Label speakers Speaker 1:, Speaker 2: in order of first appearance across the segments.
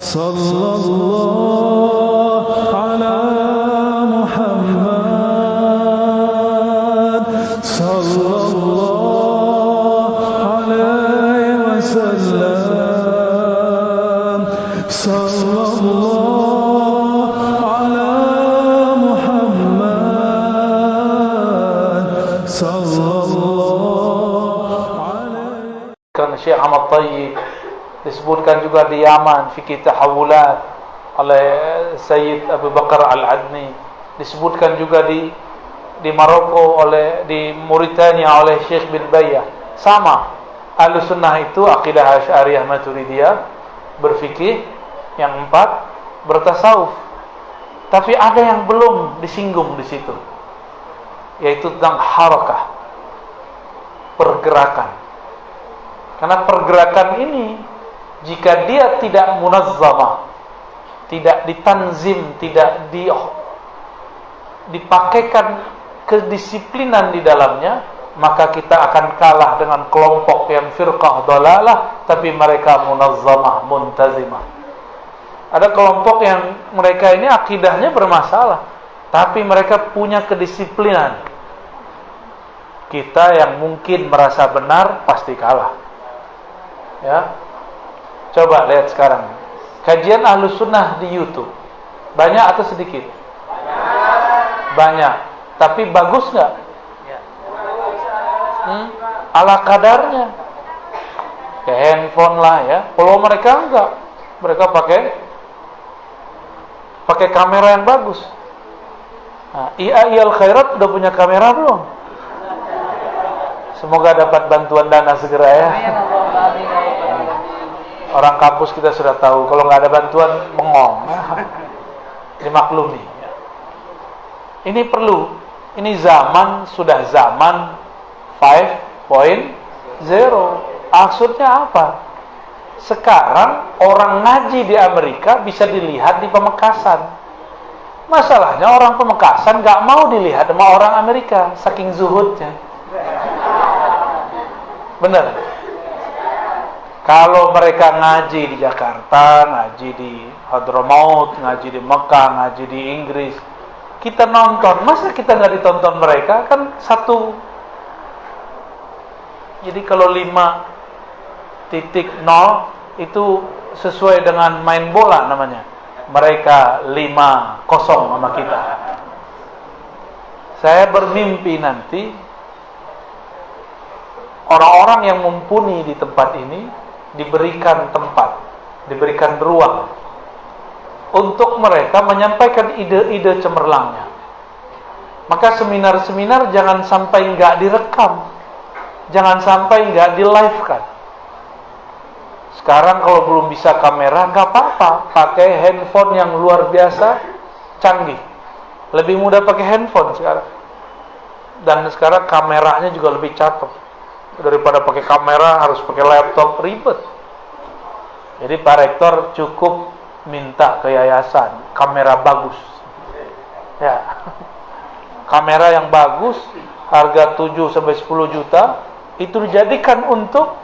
Speaker 1: Sallallahu ala Muhammad sallallahu alaihi wasallam. Sallallahu ala Muhammad sallallahu alaihi.
Speaker 2: Kan Syekh Ahmad Tayyib disebutkan juga di Yaman fikih tahawulat oleh Sayyid Abu Bakar Al-Adni, disebutkan juga di Maroko di Mauritania oleh Syekh bin Bayyah. Sama, Ahlussunnah itu akidah Asy'ariyah Maturidiyah, berfikih, yang 4 bertasawuf. Tapi ada yang belum disinggung di situ, yaitu tentang harakah, pergerakan. Karena pergerakan ini jika dia tidak munazzamah, tidak ditanzim, tidak dipakaikan kedisiplinan di dalamnya, maka kita akan kalah dengan kelompok yang firqah dhalalah tapi mereka munazzamah, muntazimah. Ada kelompok yang mereka ini akidahnya bermasalah tapi mereka punya kedisiplinan. Kita yang mungkin merasa benar pasti kalah. Ya. Coba lihat sekarang kajian Ahlussunnah di YouTube, banyak atau sedikit? Banyak. Tapi bagus nggak? Ala kadarnya. Kayak handphone lah ya. Kalau mereka enggak, mereka pakai kamera yang bagus. Nah, IAIL Khairat udah punya kamera belum? Semoga dapat bantuan dana segera ya. Orang kampus kita sudah tahu, kalau nggak ada bantuan bengong. Dimaklumi. Ini perlu. Ini sudah zaman 5.0. Maksudnya apa? Sekarang orang ngaji di Amerika bisa dilihat di Pamekasan. Masalahnya orang Pamekasan nggak mau dilihat sama orang Amerika, saking zuhudnya. Bener. Kalau mereka ngaji di Jakarta, ngaji di Hadramaut, ngaji di Mekah, ngaji di Inggris, kita nonton, masa kita nggak ditonton mereka? Kan satu. Jadi kalau 5.0 itu sesuai dengan main bola namanya. Mereka 5-0 sama kita. Saya bermimpi nanti orang-orang yang mumpuni di tempat ini diberikan tempat, diberikan ruang untuk mereka menyampaikan ide-ide cemerlangnya. Maka seminar-seminar jangan sampai nggak direkam, jangan sampai nggak di-live-kan. Sekarang kalau belum bisa kamera, nggak apa-apa, pakai handphone yang luar biasa canggih. Lebih mudah pakai handphone sekarang. Dan sekarang kameranya juga lebih cakep. Daripada pakai kamera harus pakai laptop, ribet. Jadi Pak Rektor cukup minta ke yayasan kamera bagus. Ya. Kamera yang bagus, harga 7-10 juta, itu dijadikan untuk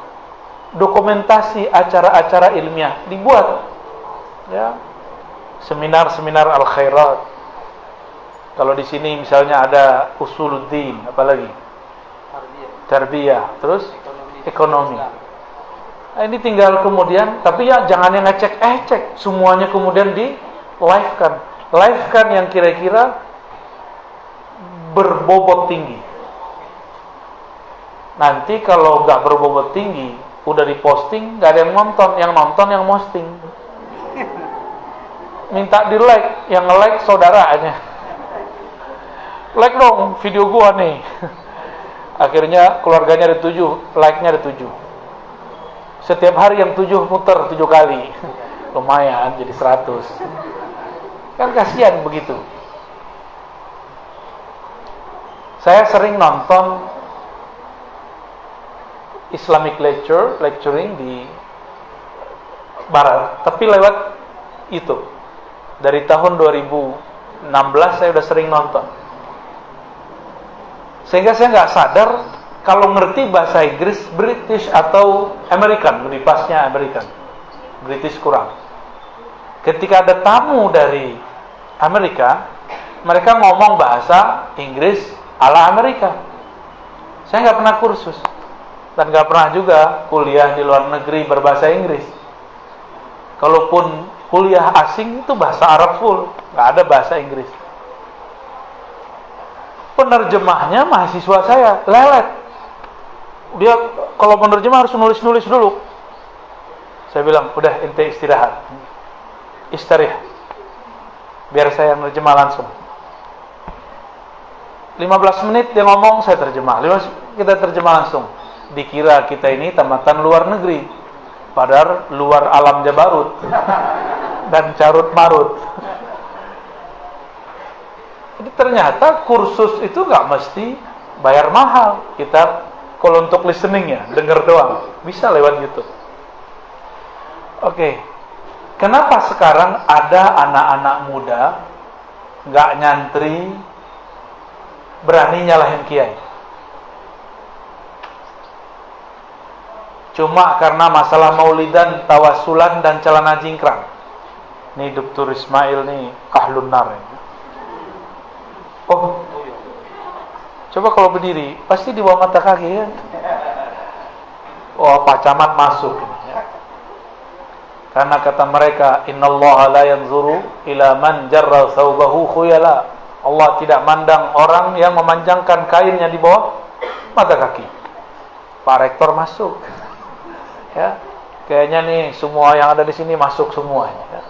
Speaker 2: dokumentasi acara-acara ilmiah, dibuat. Ya. Seminar-seminar al-khairat. Kalau di sini misalnya ada usuluddin, apalagi? Tarbiyah, terus ekonomi. Nah, ini tinggal kemudian, tapi ya jangan yang ngecek, semuanya kemudian di live-kan. Live-kan yang kira-kira berbobot tinggi. Nanti kalau nggak berbobot tinggi, udah diposting, nggak ada yang nonton yang posting. Minta di like, yang nge-like saudaranya. Like dong video gua nih. Akhirnya keluarganya ada 7, like-nya ada 7. Setiap hari yang 7 muter 7 kali. Lumayan jadi 100. Kan kasihan begitu. Saya sering nonton Islamic lecturing di barat, tapi lewat YouTube. Dari tahun 2016 saya udah sering nonton. Sehingga saya nggak sadar kalau ngerti bahasa Inggris, British atau American, lebih pasnya American. British kurang. Ketika ada tamu dari Amerika, mereka ngomong bahasa Inggris ala Amerika. Saya nggak pernah kursus dan nggak pernah juga kuliah di luar negeri berbahasa Inggris. Kalaupun kuliah asing itu bahasa Arab full, nggak ada bahasa Inggris. Penerjemahnya mahasiswa saya lelet. Dia kalau penerjemah harus nulis-nulis dulu. Saya bilang, udah ente istirahat, istirah, biar saya nerjemah langsung. 15 menit dia ngomong, saya terjemah. Kita terjemah langsung. Dikira kita ini tamatan luar negeri, padahal luar alam Jabarut dan carut marut. Jadi ternyata kursus itu nggak mesti bayar mahal. Kita kalau untuk listening ya, denger doang, bisa lewat YouTube. Oke. Kenapa sekarang ada anak-anak muda nggak nyantri, berani nyalahin kiai? Cuma karena masalah maulidan, tawasulan, dan celana jingkrang. Nih Dr. Ismail nih ahlun nar. Oh, coba kalau berdiri, pasti di bawah mata kaki ya. Oh, Pak Camat masuk. Karena kata mereka, innallaha la yanzuru ila man jarra thawbahu khuyala. Allah tidak mandang orang yang memanjangkan kainnya di bawah mata kaki. Pak Rektor masuk. Ya, kayaknya nih semua yang ada di sini masuk semuanya. Ya.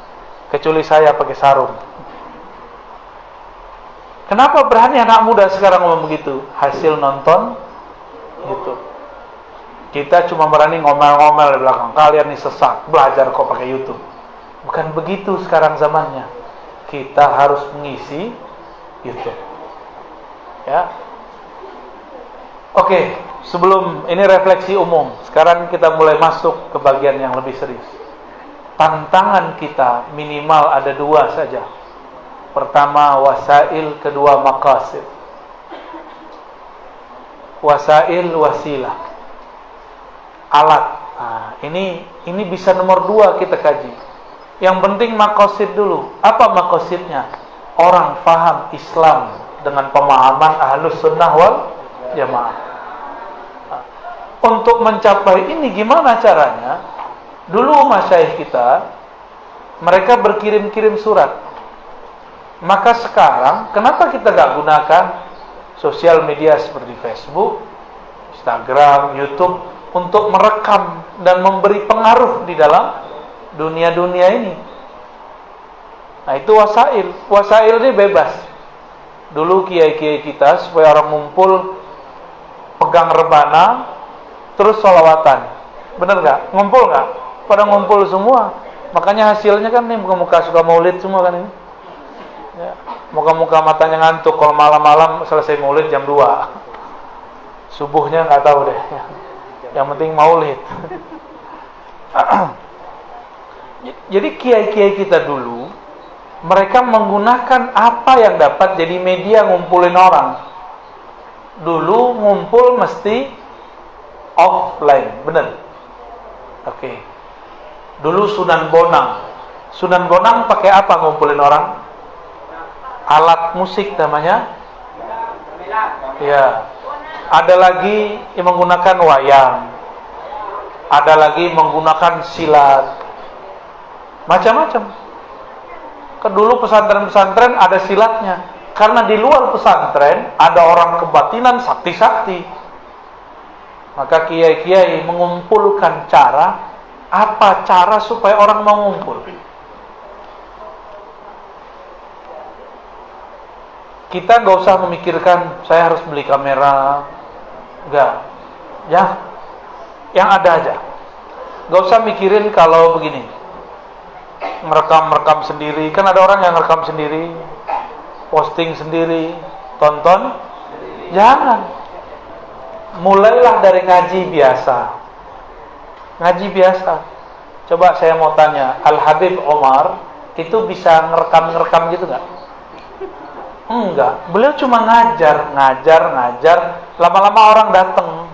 Speaker 2: Kecuali saya pakai sarung. Kenapa berani anak muda sekarang ngomong begitu? Hasil nonton YouTube. Kita cuma berani ngomel-ngomel di belakang. Kalian nih sesat, belajar kok pakai YouTube. Bukan begitu sekarang zamannya. Kita harus mengisi YouTube. Ya. Oke, sebelum ini refleksi umum. Sekarang kita mulai masuk ke bagian yang lebih serius. Tantangan kita minimal ada 2 saja. Pertama wasail, kedua maqasid. Wasail, wasilah, alat. Nah, ini bisa nomor 2 kita kaji. Yang penting maqasid dulu. Apa maqasidnya? Orang faham Islam dengan pemahaman Ahlus Sunnah wal Jamaah. Nah, untuk mencapai ini gimana caranya? Dulu masyayikh kita, mereka berkirim-kirim surat. Maka sekarang, kenapa kita gak gunakan sosial media seperti Facebook, Instagram, YouTube untuk merekam dan memberi pengaruh di dalam dunia-dunia ini? Nah, itu wasail. Wasail ini bebas. Dulu kiai-kiai kita supaya orang ngumpul pegang rebana terus sholawatan. Bener gak? Ngumpul gak? Pada ngumpul semua. Makanya hasilnya kan nih muka-muka suka maulid semua kan ini. Ya, muka-muka matanya ngantuk kalau malam-malam selesai maulid jam 2. Subuhnya nggak tahu deh. Yang penting maulid. Jadi kiai-kiai kita dulu, mereka menggunakan apa yang dapat jadi media ngumpulin orang. Dulu ngumpul mesti offline, bener? Oke. Dulu Sunan Bonang. Sunan Bonang pakai apa ngumpulin orang? Alat musik namanya. Ya. Ada lagi yang menggunakan wayang. Ada lagi menggunakan silat. Macam-macam. Dulu pesantren-pesantren ada silatnya. Karena di luar pesantren ada orang kebatinan sakti-sakti. Maka kiai-kiai mengumpulkan cara, apa cara supaya orang mau ngumpul. Kita gak usah memikirkan saya harus beli kamera. Enggak. Ya, yang ada aja. Gak usah mikirin kalau begini, merekam sendiri. Kan ada orang yang merekam sendiri, posting sendiri, tonton. Jangan. Mulailah dari ngaji biasa. Ngaji biasa. Coba saya mau tanya, Al-Habib Omar itu bisa ngerekam gitu gak? Enggak. Beliau cuma ngajar. Lama-lama orang datang.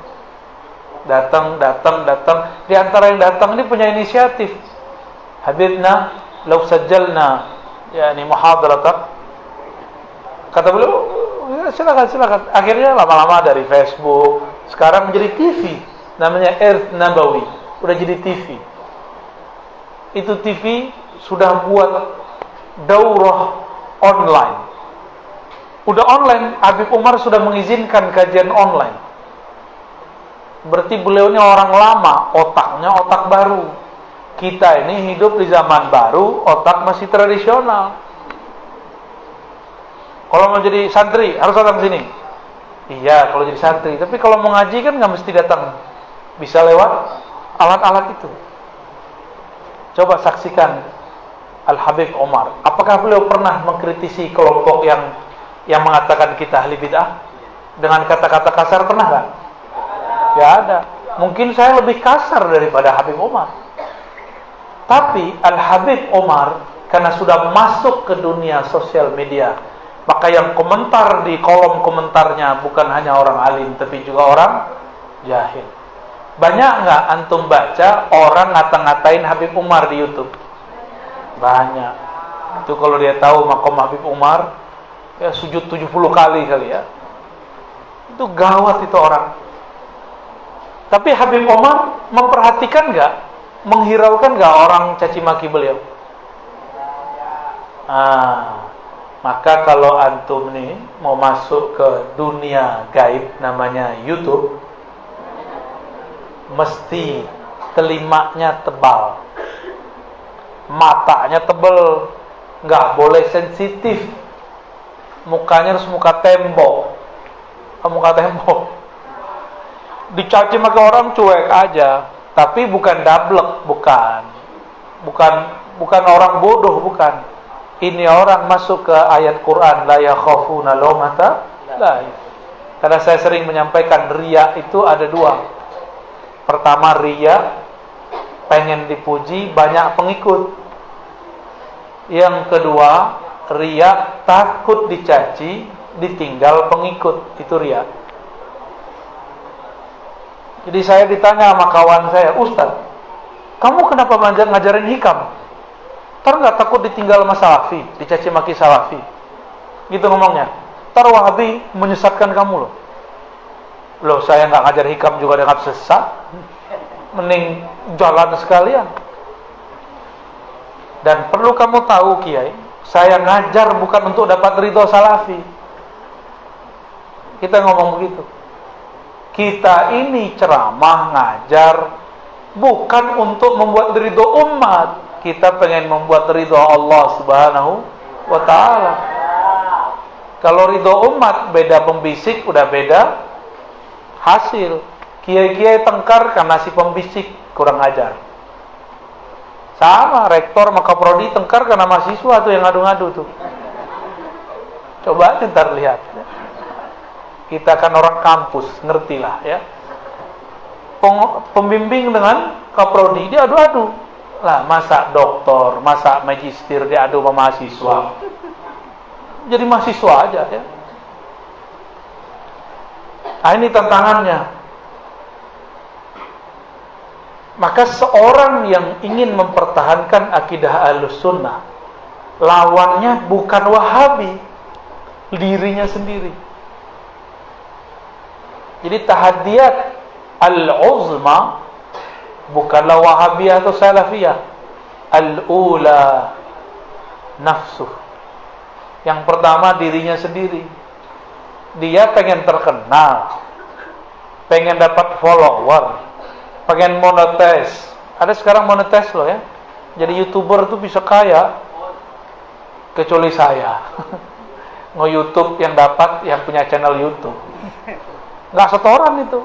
Speaker 2: Di antara yang datang ini punya inisiatif. Habibna "Law sajjalna yani muhadaratan." Kata beliau, "Ya, silakan. Akhirnya lama-lama dari Facebook, sekarang menjadi TV. Namanya Earth Nabawi. Udah jadi TV. Itu TV sudah buat daurah online. Udah online, Habib Umar sudah mengizinkan kajian online. Berarti beliau ini orang lama, otaknya otak baru. Kita ini hidup di zaman baru, otak masih tradisional. Kalau mau jadi santri, harus datang sini. Iya, kalau jadi santri. Tapi kalau mau ngaji kan nggak mesti datang. Bisa lewat alat-alat itu. Coba saksikan Al-Habib Umar. Apakah beliau pernah mengkritisi kelompok yang mengatakan kita ahli bid'ah? Dengan kata-kata kasar pernah nggak? Ya ada. Mungkin saya lebih kasar daripada Habib Umar. Tapi Al-Habib Umar, karena sudah masuk ke dunia sosial media, maka yang komentar di kolom komentarnya bukan hanya orang alim, tapi juga orang jahil. Banyak nggak antum baca orang ngata-ngatain Habib Umar di YouTube? Banyak. Itu kalau dia tahu makom Habib Umar, ya sujud 70 kali ya. Itu gawat itu orang. Tapi Habib Umar memperhatikan nggak, menghiraukan nggak orang caci maki beliau? Maka kalau antum nih mau masuk ke dunia gaib namanya YouTube, mesti telimanya tebal, matanya tebal, nggak boleh sensitif, mukanya harus muka tembok, dicaci maki orang cuek aja, tapi bukan dablek, bukan orang bodoh, bukan. Ini orang masuk ke ayat Quran, la yakhafuna lawmata laim. Karena saya sering menyampaikan riya itu ada dua. Pertama, riya pengen dipuji, banyak pengikut. Yang kedua, riya takut dicaci, ditinggal pengikut. Itu riya. Jadi saya ditanya sama kawan saya, "Ustaz, kamu kenapa ngajarin hikam? Ntar gak takut ditinggal sama salafi, dicaci maki salafi?" Gitu ngomongnya. "Ntar Wahabi menyesatkan kamu loh." Loh, saya gak ngajar hikam juga dengan sesat, mending jalan sekalian. Dan perlu kamu tahu Kiai, saya ngajar bukan untuk dapat ridho salafi. Kita ngomong begitu. Kita ini ceramah, ngajar bukan untuk membuat ridho umat. Kita pengen membuat ridho Allah Subhanahu wa ta'ala. Kalau ridho umat beda pembisik, udah beda hasil. Kiai-kiai tengkar karena si pembisik kurang ajar. Sama rektor maka prodi tengkar karena mahasiswa tuh yang ngadu-ngadu tuh. Coba ntar lihat. Kita kan orang kampus, ngertilah ya. Pembimbing dengan kaprodi dia adu-adu. Lah masa doktor, masa magister diadu sama mahasiswa. Jadi mahasiswa aja ya. Nah, ini tantangannya. Maka seorang yang ingin mempertahankan akidah Ahlussunnah, lawannya bukan Wahabi, dirinya sendiri. Jadi tahadiyat al-uzma bukanlah Wahabiyah atau Salafiyah. Al-ula nafsu. Yang pertama dirinya sendiri. Dia pengen terkenal, pengen dapat follower, pengen monetis. Ada sekarang monetis loh ya. Jadi YouTuber tuh bisa kaya. Kecuali saya. Nge-YouTube yang dapat yang punya channel YouTube. Nggak setoran itu.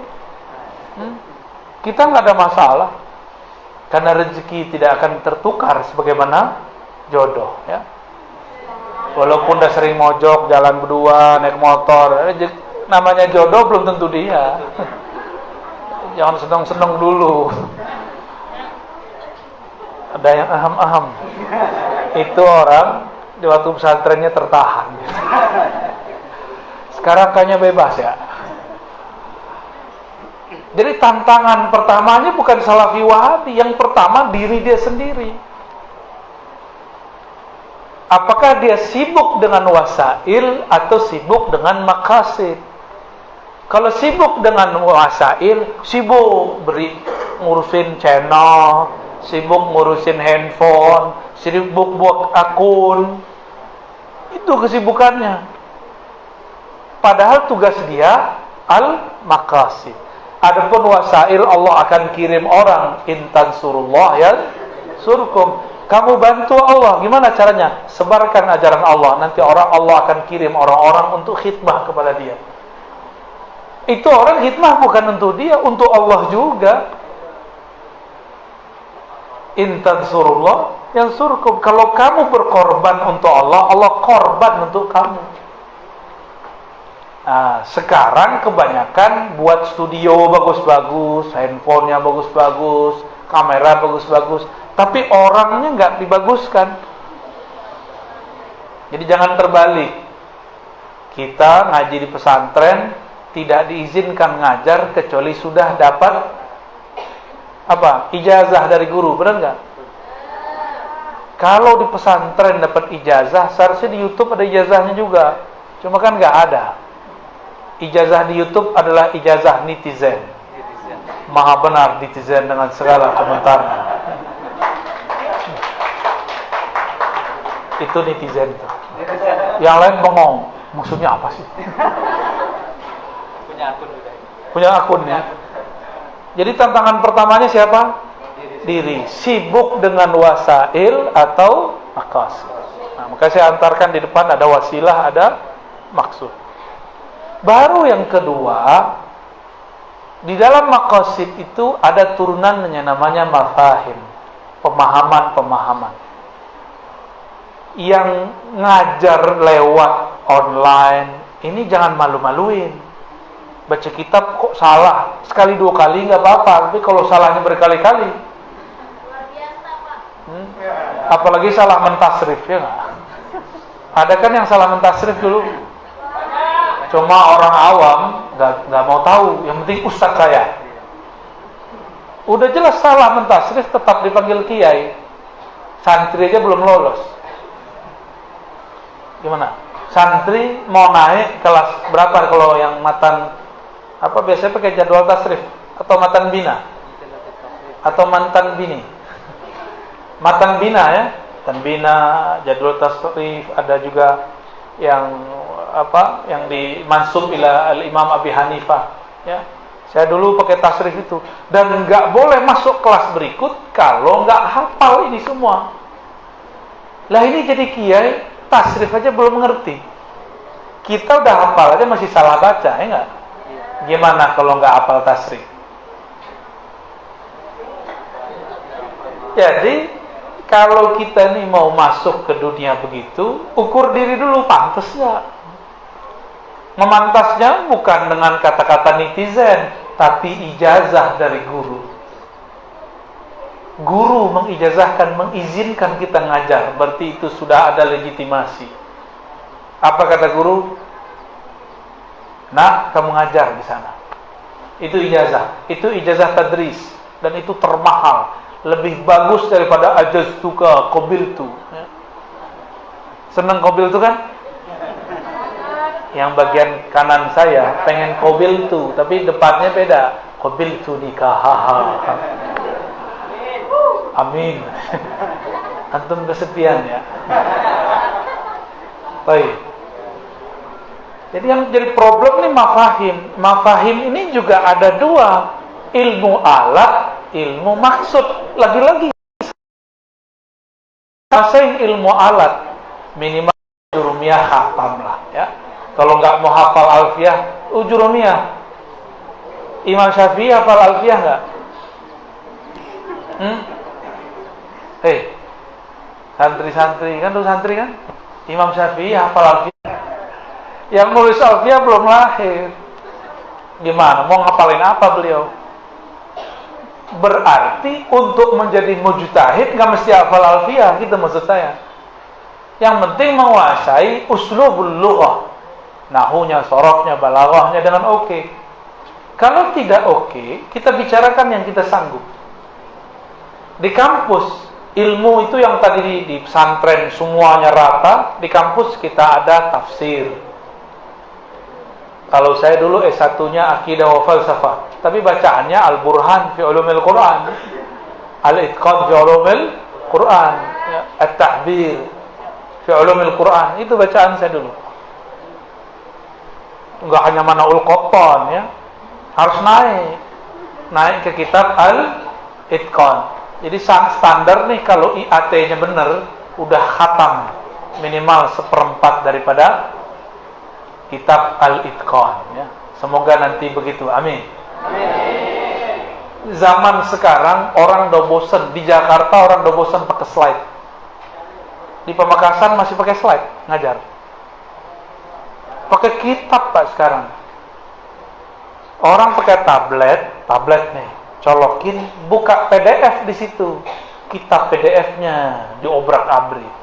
Speaker 2: Kita nggak ada masalah. Karena rezeki tidak akan tertukar sebagaimana jodoh ya. Walaupun udah sering mojok, jalan berdua, naik motor, namanya jodoh belum tentu dia. Jangan seneng-seneng dulu. Ada yang aham-aham. Itu orang di waktu pesantrennya tertahan. Sekarang kayaknya bebas ya. Jadi tantangan pertamanya bukan Salafi Wahabi, yang pertama diri dia sendiri. Apakah dia sibuk dengan wasail atau sibuk dengan maqasid? Kalau sibuk dengan wasail, sibuk ngurusin channel, sibuk ngurusin handphone, sibuk buat akun. Itu kesibukannya. Padahal tugas dia al-maqasid. Adapun wasail, Allah akan kirim orang, intan surullah ya surkum. Kamu bantu Allah, gimana caranya? Sebarkan ajaran Allah. Nanti Allah akan kirim orang-orang untuk khidmah kepada dia. Itu orang khidmah bukan untuk dia, untuk Allah juga. Intan surullah yang surkum. Kalau kamu berkorban untuk Allah, Allah korban untuk kamu. Nah, sekarang kebanyakan buat studio bagus-bagus, handphonenya bagus-bagus, kamera bagus-bagus, tapi orangnya nggak dibaguskan. Jadi jangan terbalik. Kita ngaji di pesantren tidak diizinkan ngajar kecuali sudah dapat apa? Ijazah dari guru, benar nggak? Kalau di pesantren dapat ijazah, seharusnya di YouTube ada ijazahnya juga. Cuma kan nggak ada. Ijazah di YouTube adalah ijazah netizen. Maha benar netizen dengan segala komentarnya. Itu netizen tuh. Yang lain bengong. Maksudnya apa sih? Punya akun ya. Jadi tantangan pertamanya siapa? Diri. Sibuk dengan wasail atau maqasid. Nah, maka saya antarkan di depan ada wasilah, ada maksud. Baru yang kedua, di dalam maqasid itu ada turunannya namanya mafahim, pemahaman-pemahaman. Yang ngajar lewat online, ini jangan malu-maluin. Baca kitab kok salah, sekali dua kali nggak apa-apa, tapi kalau salahnya berkali-kali, apalagi salah mentasrif, ya nggak? Ada kan yang salah mentasrif dulu? Cuma orang awam nggak mau tahu, yang penting ustaz saya. Udah jelas salah mentasrif, tetap dipanggil kiai. Santri aja belum lolos. Gimana? Santri mau naik kelas berapa kalau yang matan apa biasanya pakai jadwal tasrif atau matan bina atau mantan bini? Matan bina ya, matan bina, jadwal tasrif, ada juga yang apa yang dimansub ila al-Imam Abi Hanifah ya. Saya dulu pakai tasrif itu dan nggak boleh masuk kelas berikut kalau nggak hafal ini semua. Lah ini jadi kiai tasrif aja belum ngerti. Kita udah hafal aja masih salah baca, ya nggak? Gimana kalau nggak hafal tasrif? Jadi kalau kita nih mau masuk ke dunia begitu, ukur diri dulu, pantas nggak? Memantasnya bukan dengan kata-kata netizen, tapi ijazah dari guru. Guru mengijazahkan, mengizinkan kita ngajar, berarti itu sudah ada legitimasi. Apa kata guru? Nak, kamu ngajar di sana. Itu ijazah. Itu ijazah tadris, dan itu termahal. Lebih bagus daripada ajaztuka qabiltu. Senang qabiltu kan? Yang bagian kanan saya pengen qabiltu, tapi depannya beda. Qabiltu nikahaha. Amin. Antum kesepian ya. Baik. Jadi yang jadi problem nih mafahim. Mafahim ini juga ada dua, ilmu alat, ilmu maksud. Lagi-lagi saya ilmu alat minimal ujurumiyah khatam lah ya. Kalau nggak mau hafal alfiyah, ujurumiyah. Imam Syafi'i hafal alfiyah nggak? Santri-santri kan, tuh santri kan? Imam Syafi'i hafal alfiyah. Yang nulis alfiyah belum lahir. Gimana? Mau ngapalin apa beliau? Berarti untuk menjadi mujtahid nggak mesti hafal alfiyah, gitu maksud saya. Yang penting menguasai uslubul lughah, nahunya, sorofnya, balaghahnya dengan oke. Kalau tidak oke, kita bicarakan yang kita sanggup. Di kampus Ilmu itu yang tadi di pesantren semuanya rata, di kampus kita ada tafsir. Kalau saya dulu S1-nya Aqidah wa Falsafah, tapi bacaannya Al-Burhan fi Ulumil Quran, Al-Itqan fi Ulumil Quran, ya, At-Ta'bir fi Ulumil Quran. Itu bacaan saya dulu. Enggak hanya Manaul Qattan, ya. Harus naik ke kitab Al-Itqan. Jadi standar nih kalau IAT-nya benar, udah khatam minimal 1/4 daripada kitab Al-Itqan, ya. Semoga nanti begitu. Amin. Zaman sekarang orang udah bosen. Di Jakarta orang udah bosen pakai slide. Di Pamekasan masih pakai slide ngajar. Pakai kitab Pak sekarang. Orang pakai tablet nih. Colokin, buka PDF di situ. Kitab PDF-nya diobrak-abrik.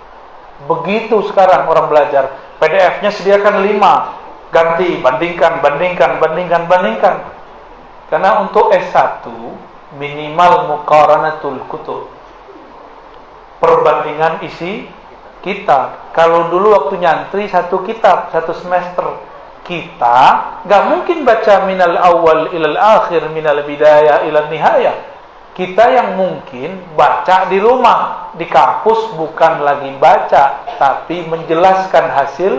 Speaker 2: Begitu sekarang orang belajar. PDF-nya sediakan 5. Ganti, bandingkan. Karena untuk S1 minimal muqaranatul kutub. Perbandingan isi kitab. Kalau dulu waktu nyantri 1 kitab 1 semester, kita gak mungkin baca minal awal ilal akhir, minal bidayah ilal nihayah. Kita yang mungkin baca di rumah, di kampus bukan lagi baca, tapi menjelaskan hasil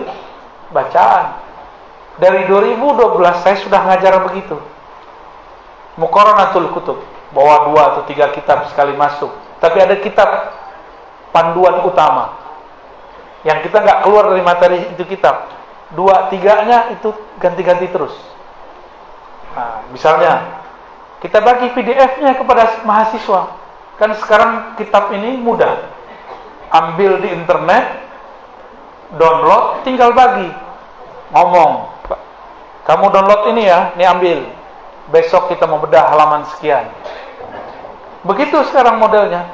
Speaker 2: bacaan. Dari 2012 saya sudah ngajar begitu. Muqaranatul kutub, bawa 2 atau 3 kitab sekali masuk. Tapi ada kitab panduan utama yang kita gak keluar dari materi itu kitab. 2-3-nya itu ganti-ganti terus. Nah, misalnya kita bagi PDF-nya kepada mahasiswa. Kan sekarang kitab ini mudah. Ambil di internet, download, tinggal bagi. Ngomong, kamu download ini ya, ini ambil. Besok kita mau bedah halaman sekian. Begitu sekarang modelnya.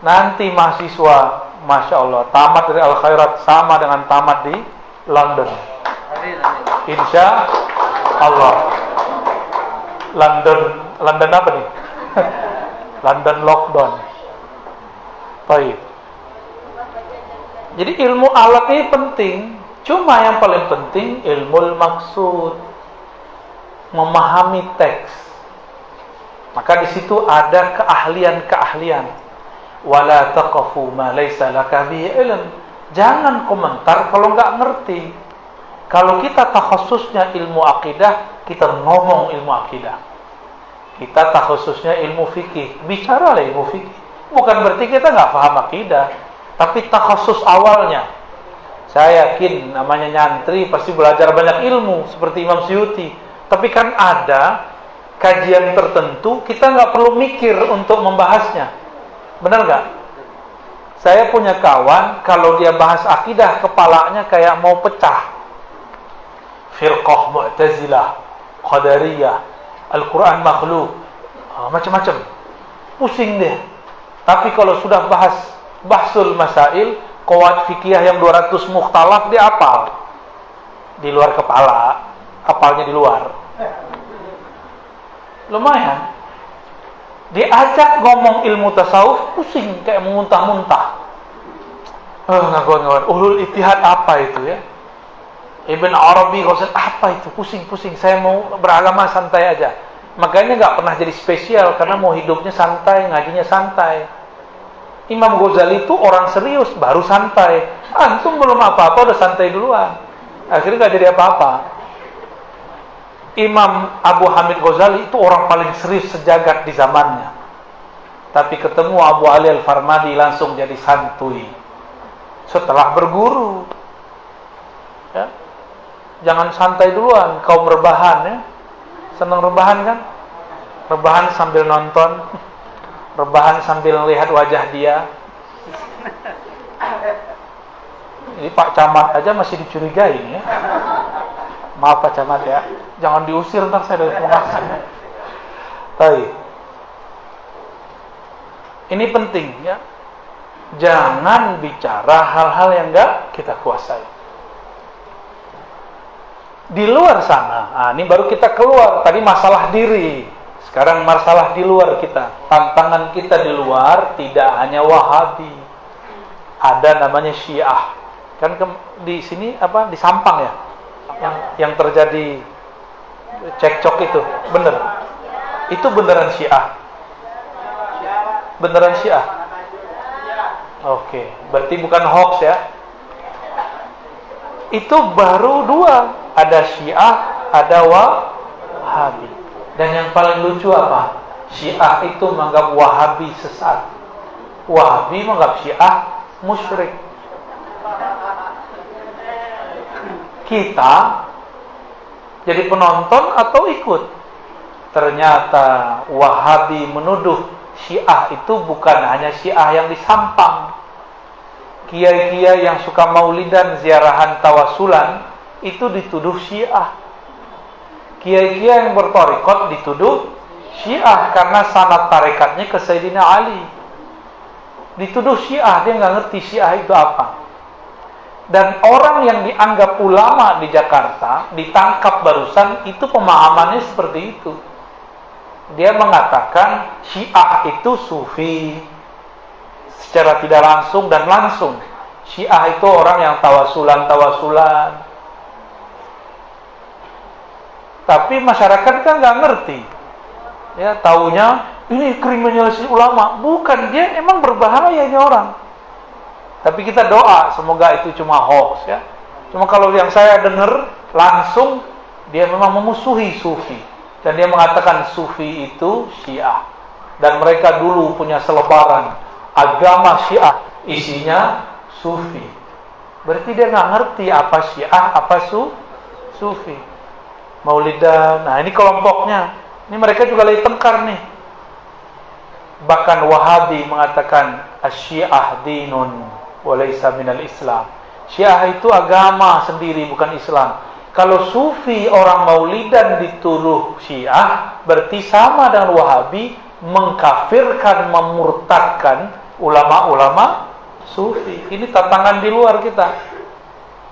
Speaker 2: Nanti mahasiswa, Masya Allah, tamat dari Al-Khairat sama dengan tamat di London. Insya Allah. London apa nih? London lockdown. Baik. Jadi ilmu alat ini penting. Cuma yang paling penting ilmu maksud, memahami teks. Maka di situ ada keahlian-keahlian. Wala taqafu ma laysa laka bihi ilm. Jangan komentar kalau nggak ngerti. Kalau kita takhasusnya ilmu akidah, kita ngomong ilmu akidah. Kita takhasusnya ilmu fikih, bicaralah ilmu fikih. Bukan berarti kita nggak paham akidah, tapi takhasus awalnya. Saya yakin namanya nyantri pasti belajar banyak ilmu seperti Imam Suyuti. Tapi kan ada kajian tertentu kita nggak perlu mikir untuk membahasnya. Benar nggak? Saya punya kawan, kalau dia bahas akidah, kepalanya kayak mau pecah. Firqah Mu'tazilah, Qadariyah, Al-Quran makhluk, macam-macam. Pusing deh. Tapi kalau sudah bahas bahsul masail, qawaid fikih yang 200 mukhtalaf, dia hafal. Di luar kepala, hafalnya di luar. Lumayan. Diajak ngomong ilmu tasawuf, pusing kayak muntah-muntah. Ngakuan-ngakuan. Ulul Ittihad apa itu ya? Ibn Arabi apa itu? Pusing-pusing. Saya mau beragama santai aja. Makanya nggak pernah jadi spesial karena mau hidupnya santai, ngajinya santai. Imam Ghazali itu orang serius, baru santai. Antum belum apa-apa udah santai duluan. Akhirnya nggak jadi apa-apa. Imam Abu Hamid Ghazali itu orang paling serius sejagat di zamannya. Tapi ketemu Abu Ali Al-Farmadi langsung jadi santuy. Setelah berguru. Ya. Jangan santai duluan, kaum rebahan ya. Senang rebahan kan? Rebahan sambil nonton, rebahan sambil lihat wajah dia. Jadi Pak Camat aja masih dicurigai ya. Maaf Pak Camat ya, jangan diusir ntar saya dari pengawasan. Baik. Ini penting ya. Jangan bicara hal-hal yang enggak kita kuasai. Di luar sana, ini baru kita keluar. Tadi masalah diri. Sekarang masalah di luar kita. Tantangan kita di luar tidak hanya Wahabi. Ada namanya Syiah. Kan di sini apa? Di Sampang ya? Yang terjadi cekcok itu. Bener. Itu beneran Syiah. Beneran Syiah. Oke, berarti bukan hoax ya. Itu baru dua. Ada Syiah, ada Wahabi. Dan yang paling lucu apa? Syiah itu menganggap Wahabi sesat. Wahabi menganggap Syiah musyrik. Kita jadi penonton atau ikut? Ternyata Wahabi menuduh Syiah itu bukan hanya Syiah yang di Sampang. Kiai-kiai yang suka maulidan, ziarahan, tawasulan itu dituduh Syiah. Kiai-kiai yang bertorikot dituduh Syiah karena sanad tarekatnya ke Sayyidina Ali. Dituduh Syiah, dia nggak ngerti Syiah itu apa. Dan orang yang dianggap ulama di Jakarta ditangkap barusan itu pemahamannya seperti itu. Dia mengatakan Syiah itu sufi secara tidak langsung dan langsung. Syiah itu orang yang tawasulan. Tapi masyarakat kan nggak ngerti. Ya, taunya ini kriminalisasi ulama. Bukan, dia emang berbahaya ini orang. Tapi kita doa semoga itu cuma hoax ya. Cuma kalau yang saya dengar langsung dia memang memusuhi sufi. Dan dia mengatakan sufi itu Syiah. Dan mereka dulu punya selebaran agama Syiah, isinya sufi. Berarti dia nggak ngerti apa Syiah, apa sufi. Maulidan, nah ini kelompoknya. Ini mereka juga lagi tengkar nih. Bahkan Wahabi mengatakan Asy-Syiah dinun wa laysa minal Islam. Syiah itu agama sendiri, bukan Islam. Kalau sufi orang maulidan dituduh Syiah, berarti sama dengan Wahabi mengkafirkan, memurtadkan ulama-ulama sufi. Ini tantangan di luar kita.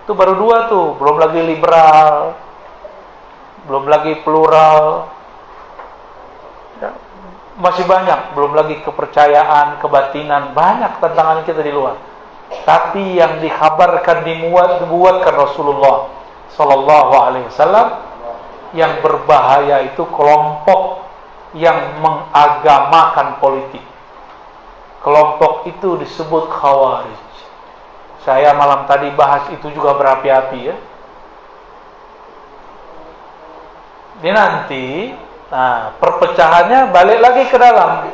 Speaker 2: Itu baru dua tuh, belum lagi liberal, belum lagi plural, ya, masih banyak, belum lagi kepercayaan, kebatinan, banyak tantangan kita di luar. Tapi yang dikhabarkan dibuatkan Rasulullah Sallallahu Alaihi Wasallam, yang berbahaya itu kelompok yang mengagamakan politik. Kelompok itu disebut Khawarij. Saya malam tadi bahas itu juga berapi-api ya. Ini nanti, nah, perpecahannya balik lagi ke dalam.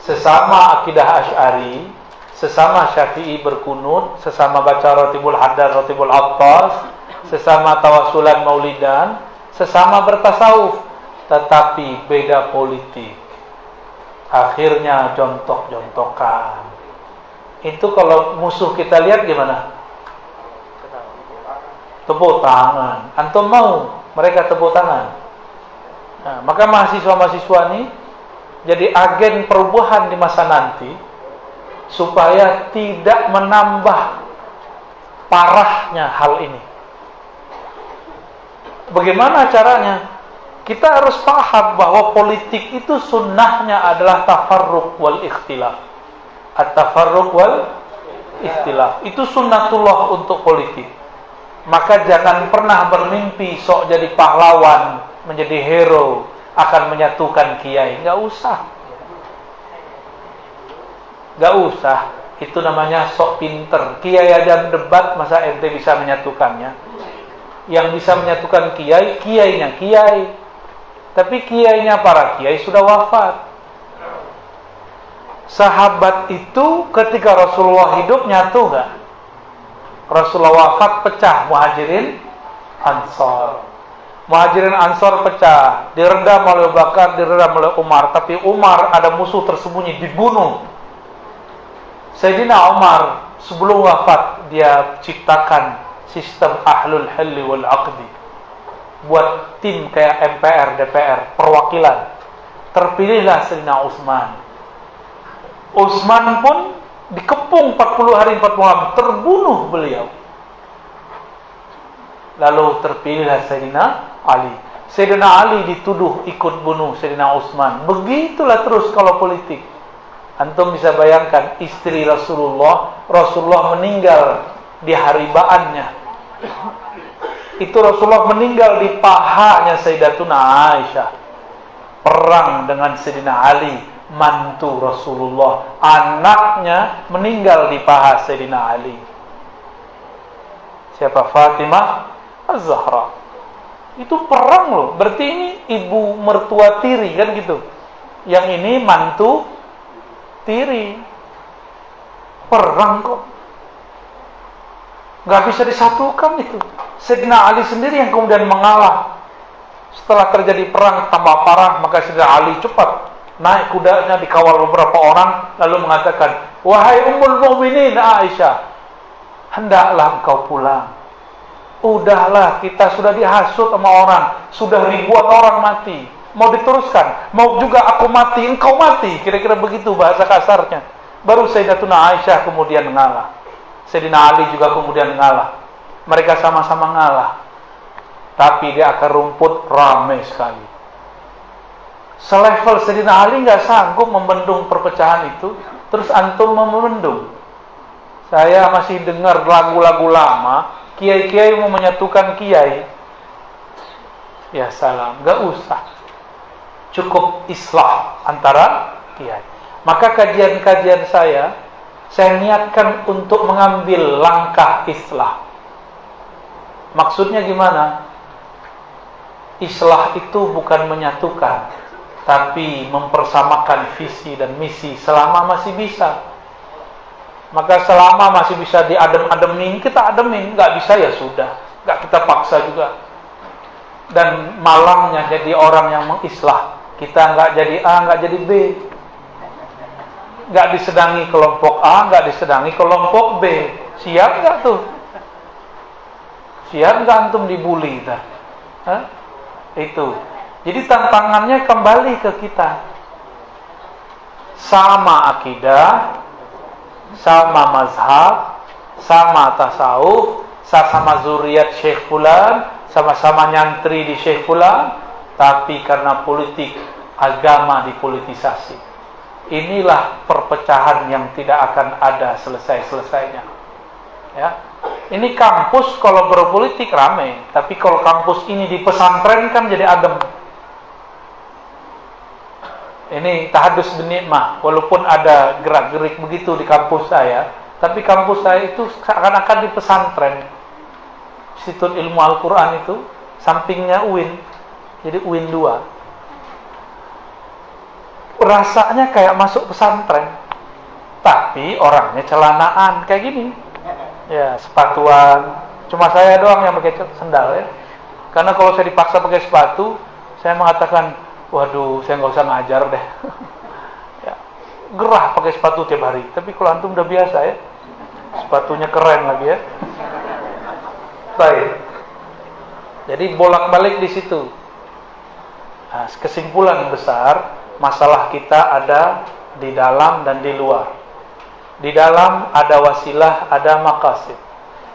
Speaker 2: Sesama akidah Asy'ari, sesama Syafi'i berkunut, sesama baca Ratibul Haddad, Ratibul Attas, sesama tawasulan maulidan, sesama bertasawuf, tetapi beda politik. Akhirnya jontok-jontokan. Itu kalau musuh kita lihat gimana? Tepuk tangan. Antum mau mereka tepuk tangan? Nah, maka mahasiswa-mahasiswa ini jadi agen perubahan di masa nanti supaya tidak menambah parahnya hal ini. Bagaimana caranya? Kita harus paham bahwa politik itu sunnahnya adalah tafarruq wal ikhtilaf. At-tafarruq wal ikhtilaf. Itu sunnatullah untuk politik. Maka jangan pernah bermimpi sok jadi pahlawan, menjadi hero, akan menyatukan kiai. Nggak usah. Nggak usah. Itu namanya sok pinter. Kiai aja debat, masa ente bisa menyatukannya? Yang bisa menyatukan kiai, kiainya kiai. Tapi kiainya para kiai sudah wafat. Sahabat itu ketika Rasulullah hidup nyatu nggak? Rasulullah wafat pecah Muhajirin Ansor. Muhajirin Ansor pecah, diredam oleh Abu Bakar, diredam oleh Umar. Tapi Umar ada musuh tersembunyi, dibunuh. Sayyidina Umar sebelum wafat dia ciptakan sistem ahlul halli wal aqdi. Buat tim kayak MPR, DPR, perwakilan. Terpilihlah Sayyidina Utsman. Utsman pun dikepung 40 hari 40 malam, terbunuh beliau. Lalu terpilihlah Sayyidina Ali. Sayyidina Ali dituduh ikut bunuh Sayyidina Utsman. Begitulah terus kalau politik. Antum bisa bayangkan istri Rasulullah meninggal di haribaannya. Itu Rasulullah meninggal di pahanya Sayyidatuna Aisyah. Perang dengan Sayyidina Ali, mantu Rasulullah. Anaknya meninggal di paha Sayyidina Ali. Siapa? Fatimah Az-Zahra. Itu perang loh. Berarti ini ibu mertua tiri kan gitu. Yang ini mantu tiri. Perang kok. Gak bisa disatukan itu. Sayyidina Ali sendiri yang kemudian mengalah. Setelah terjadi perang tambah parah, maka Sayyidina Ali cepat naik kudanya, dikawal beberapa orang, lalu mengatakan, wahai Ummul Mukminin Aisyah, hendaklah engkau pulang. Udahlah, kita sudah dihasut sama orang, sudah ribuan orang mati. Mau diteruskan, mau juga aku mati, engkau mati. Kira-kira begitu bahasa kasarnya. Baru Sayyidatuna Aisyah kemudian ngalah. Sayyidina Ali juga kemudian ngalah. Mereka sama-sama ngalah. Tapi di akar rumput ramai sekali. Selevel Sayyidina Ali nggak sanggup membendung perpecahan itu, terus antum membendung. Saya masih dengar lagu-lagu lama, kiai-kiai mau menyatukan kiai. Ya salam, nggak usah. Cukup islah antara kiai. Maka kajian-kajian saya niatkan untuk mengambil langkah islah. Maksudnya gimana? Islah itu bukan menyatukan, tapi mempersamakan visi dan misi selama masih bisa. Maka selama masih bisa diadem-ademin, kita ademin. Nggak bisa ya sudah, nggak kita paksa juga. Dan malangnya jadi orang yang mengislah, kita nggak jadi A, nggak jadi B, nggak disedangi kelompok A, nggak disedangi kelompok B. Siap nggak tuh? Siap nggak antum dibully dah? Hah? Itu. Jadi tantangannya kembali ke kita. Sama akidah, sama mazhab, sama tasawuf, sama zuriat Syekh Fulan, sama-sama nyantri di Syekh Fulan, tapi karena politik, agama dipolitisasi. Inilah perpecahan yang tidak akan ada selesai-selesainya. Ya. Ini kampus kalau berpolitik ramai, tapi kalau kampus ini dipesantrenkan jadi adem. Ini tahadus binikmah, walaupun ada gerak-gerik begitu di kampus saya, tapi kampus saya itu seakan-akan di pesantren. Institut Ilmu Al-Quran itu sampingnya UIN, jadi UIN 2. Rasanya kayak masuk pesantren, tapi orangnya celanaan kayak gini. Ya, sepatuan. Cuma saya doang yang pakai sendal ya. Karena kalau saya dipaksa pakai sepatu, saya mengatakan, waduh, saya nggak usah ngajar deh. Ya, gerah pakai sepatu tiap hari. Tapi kalau antum udah biasa ya, sepatunya keren lagi ya. Baik. Jadi bolak-balik di situ. Nah, kesimpulan besar, masalah kita ada di dalam dan di luar. Di dalam ada wasilah, ada maqasid.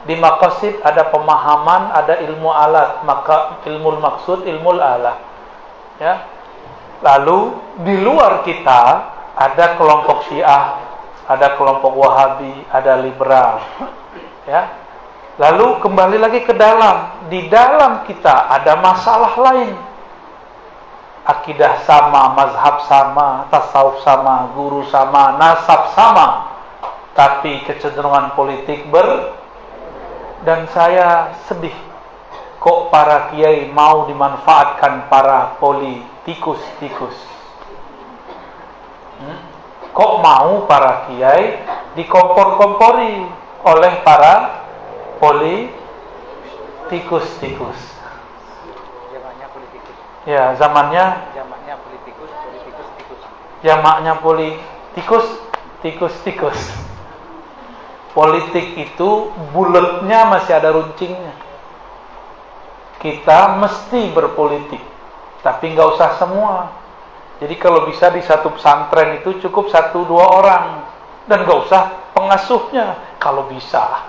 Speaker 2: Di maqasid ada pemahaman, ada ilmu alat, maka ilmu maksud, ilmu alat. Ya. Lalu di luar kita ada kelompok Syiah, ada kelompok Wahabi, ada liberal. Ya. Lalu kembali lagi ke dalam. Di dalam kita ada masalah lain. Akidah sama, mazhab sama, tasawuf sama, guru sama, nasab sama. Tapi kecenderungan politik dan saya sedih kok para kiai mau dimanfaatkan para politikus-tikus. Kok mau para kiai dikompor-kompori oleh para politikus-tikus.
Speaker 3: Jamaknya politikus.
Speaker 2: Ya, zamannya
Speaker 3: Jamaknya politikus, politikus-tikus.
Speaker 2: jamaknya politikus, tikus-tikus. Politik itu buletnya masih ada runcingnya. Kita mesti berpolitik, tapi nggak usah semua. Jadi kalau bisa di satu pesantren itu cukup 1-2 orang, dan nggak usah pengasuhnya kalau bisa.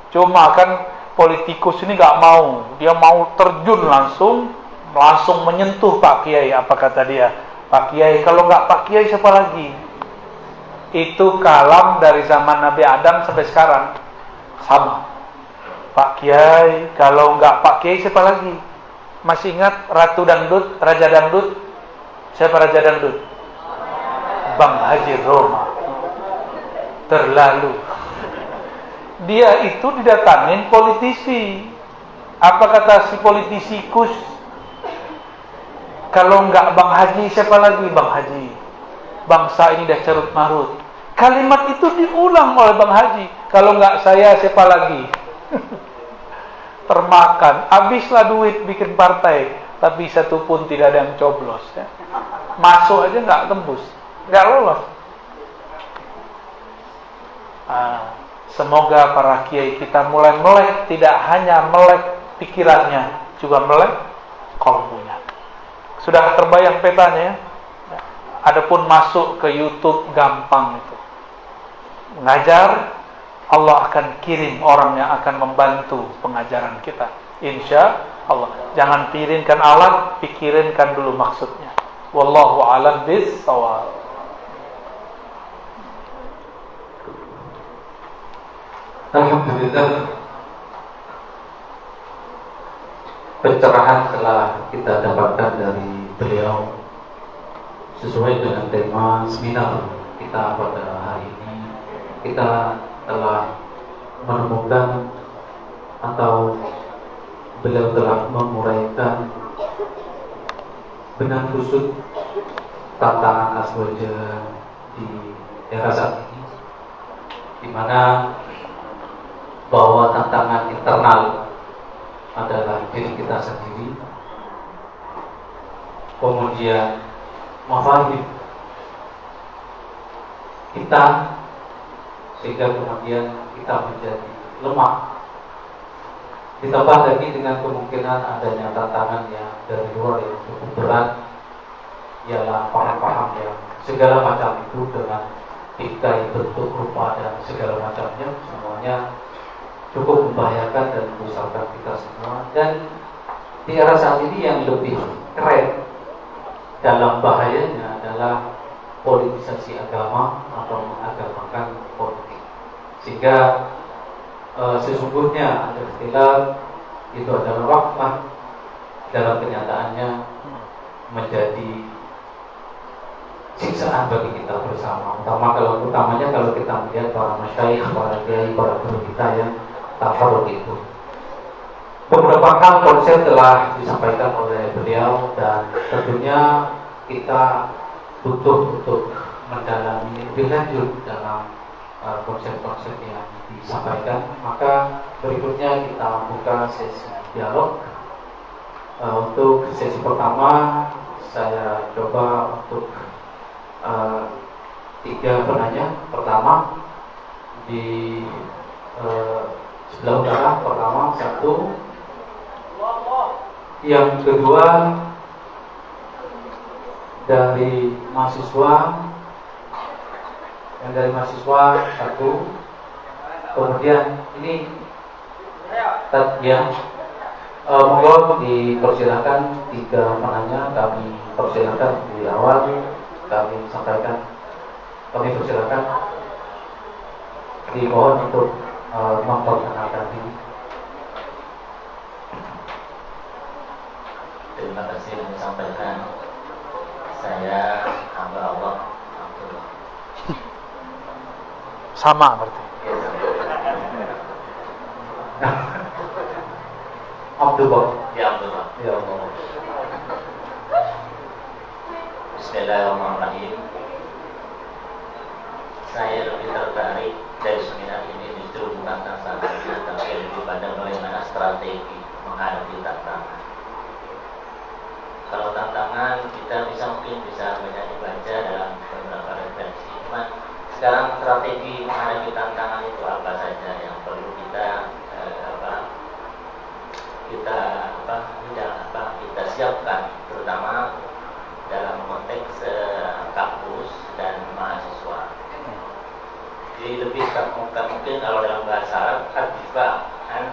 Speaker 2: Cuma kan politikus ini nggak mau, dia mau terjun langsung langsung menyentuh Pak Kiai. Apa kata dia? Pak Kiai, kalau nggak Pak Kiai siapa lagi? Itu kalam dari zaman Nabi Adam sampai sekarang sama. Pak Kiai, kalau nggak Pak Kiai siapa lagi? Masih ingat Ratu Dangdut, Raja Dangdut? Siapa Raja Dangdut? Bang Haji Roma. Terlalu. Dia itu didatangin politisi. Apa kata si politisikus? Kalau nggak Bang Haji siapa lagi? Bang Haji. Bangsa ini dah carut marut. Kalimat itu diulang oleh Bang Haji. Kalau nggak saya siapa lagi? Termakan. Habislah duit bikin partai, tapi satu pun tidak ada yang coblos. Ya. Masuk aja nggak tembus, nggak lolos. Semoga para kiai kita mulai melek, tidak hanya melek pikirannya, juga melek kolbunya. Sudah terbayang petanya ya? Adapun masuk ke YouTube gampang itu. Mengajar, Allah akan kirim orang yang akan membantu pengajaran kita. Insya Allah. Jangan pikirinkan alat, pikirinkan dulu maksudnya. Wallahu a'lam bis-shawab.
Speaker 4: Alhamdulillah, pencerahan telah kita dapatkan dari beliau sesuai dengan tema seminar kita pada hari ini. Kita telah menemukan atau beliau telah menguraikan benang kusut tantangan Azwaja di era saat ini, di mana bahwa tantangan internal adalah diri kita sendiri, kemudian mafahim kita, sehingga kemudian kita menjadi lemah. Ditambah lagi dengan kemungkinan adanya tantangan yang dari luar yang cukup berat, ialah paham-paham yang segala macam itu dengan bingkai bentuk rupa dan segala macamnya, semuanya cukup membahayakan dan menyusahkan kita semua. Dan di era saat ini yang lebih keren dalam bahayanya adalah politisasi agama atau mengagamakan politik, sehingga sesungguhnya ada istilah itu adalah rahmah, dalam kenyataannya menjadi siksaan bagi kita bersama. Utamanya kalau kita melihat para masyayikh, para kiai, para guru kita yang tafarruq itu. Beberapa hal konsep telah disampaikan oleh beliau, dan tentunya kita butuh untuk mendalami lebih lanjut dalam konsep-konsep yang disampaikan. Maka berikutnya kita buka sesi dialog. Untuk sesi pertama saya coba untuk 3 penanya. Pertama di sebelah utara, pertama 1. Yang kedua dari mahasiswa, yang dari mahasiswa 1. Kemudian ini ya, monggo dipersilakan 3 penanya, kami persilakan di awal, kami sampaikan, kami persilakan dimohon untuk memperkenalkan diri.
Speaker 5: Terima kasih yang disampaikan. Saya hamba Allah Abdullah.
Speaker 2: Sama berarti.
Speaker 4: Abdullah.
Speaker 5: Ya Abdullah.
Speaker 4: Ya Allah.
Speaker 5: Bismillahirrahmanirrahim. Saya lebih tertarik dari seminar ini justru bukan tantangannya, tapi lebih pada bagaimana strategi menghadapi tantangan. Kalau tantangan kita mungkin bisa baca dalam beberapa referensi. Cuman sekarang strategi menghadapi tantangan itu apa saja yang perlu kita kita siapkan, terutama dalam konteks kampus dan mahasiswa. Jadi lebih mungkin kalau dalam bahasa Arab al-difa'an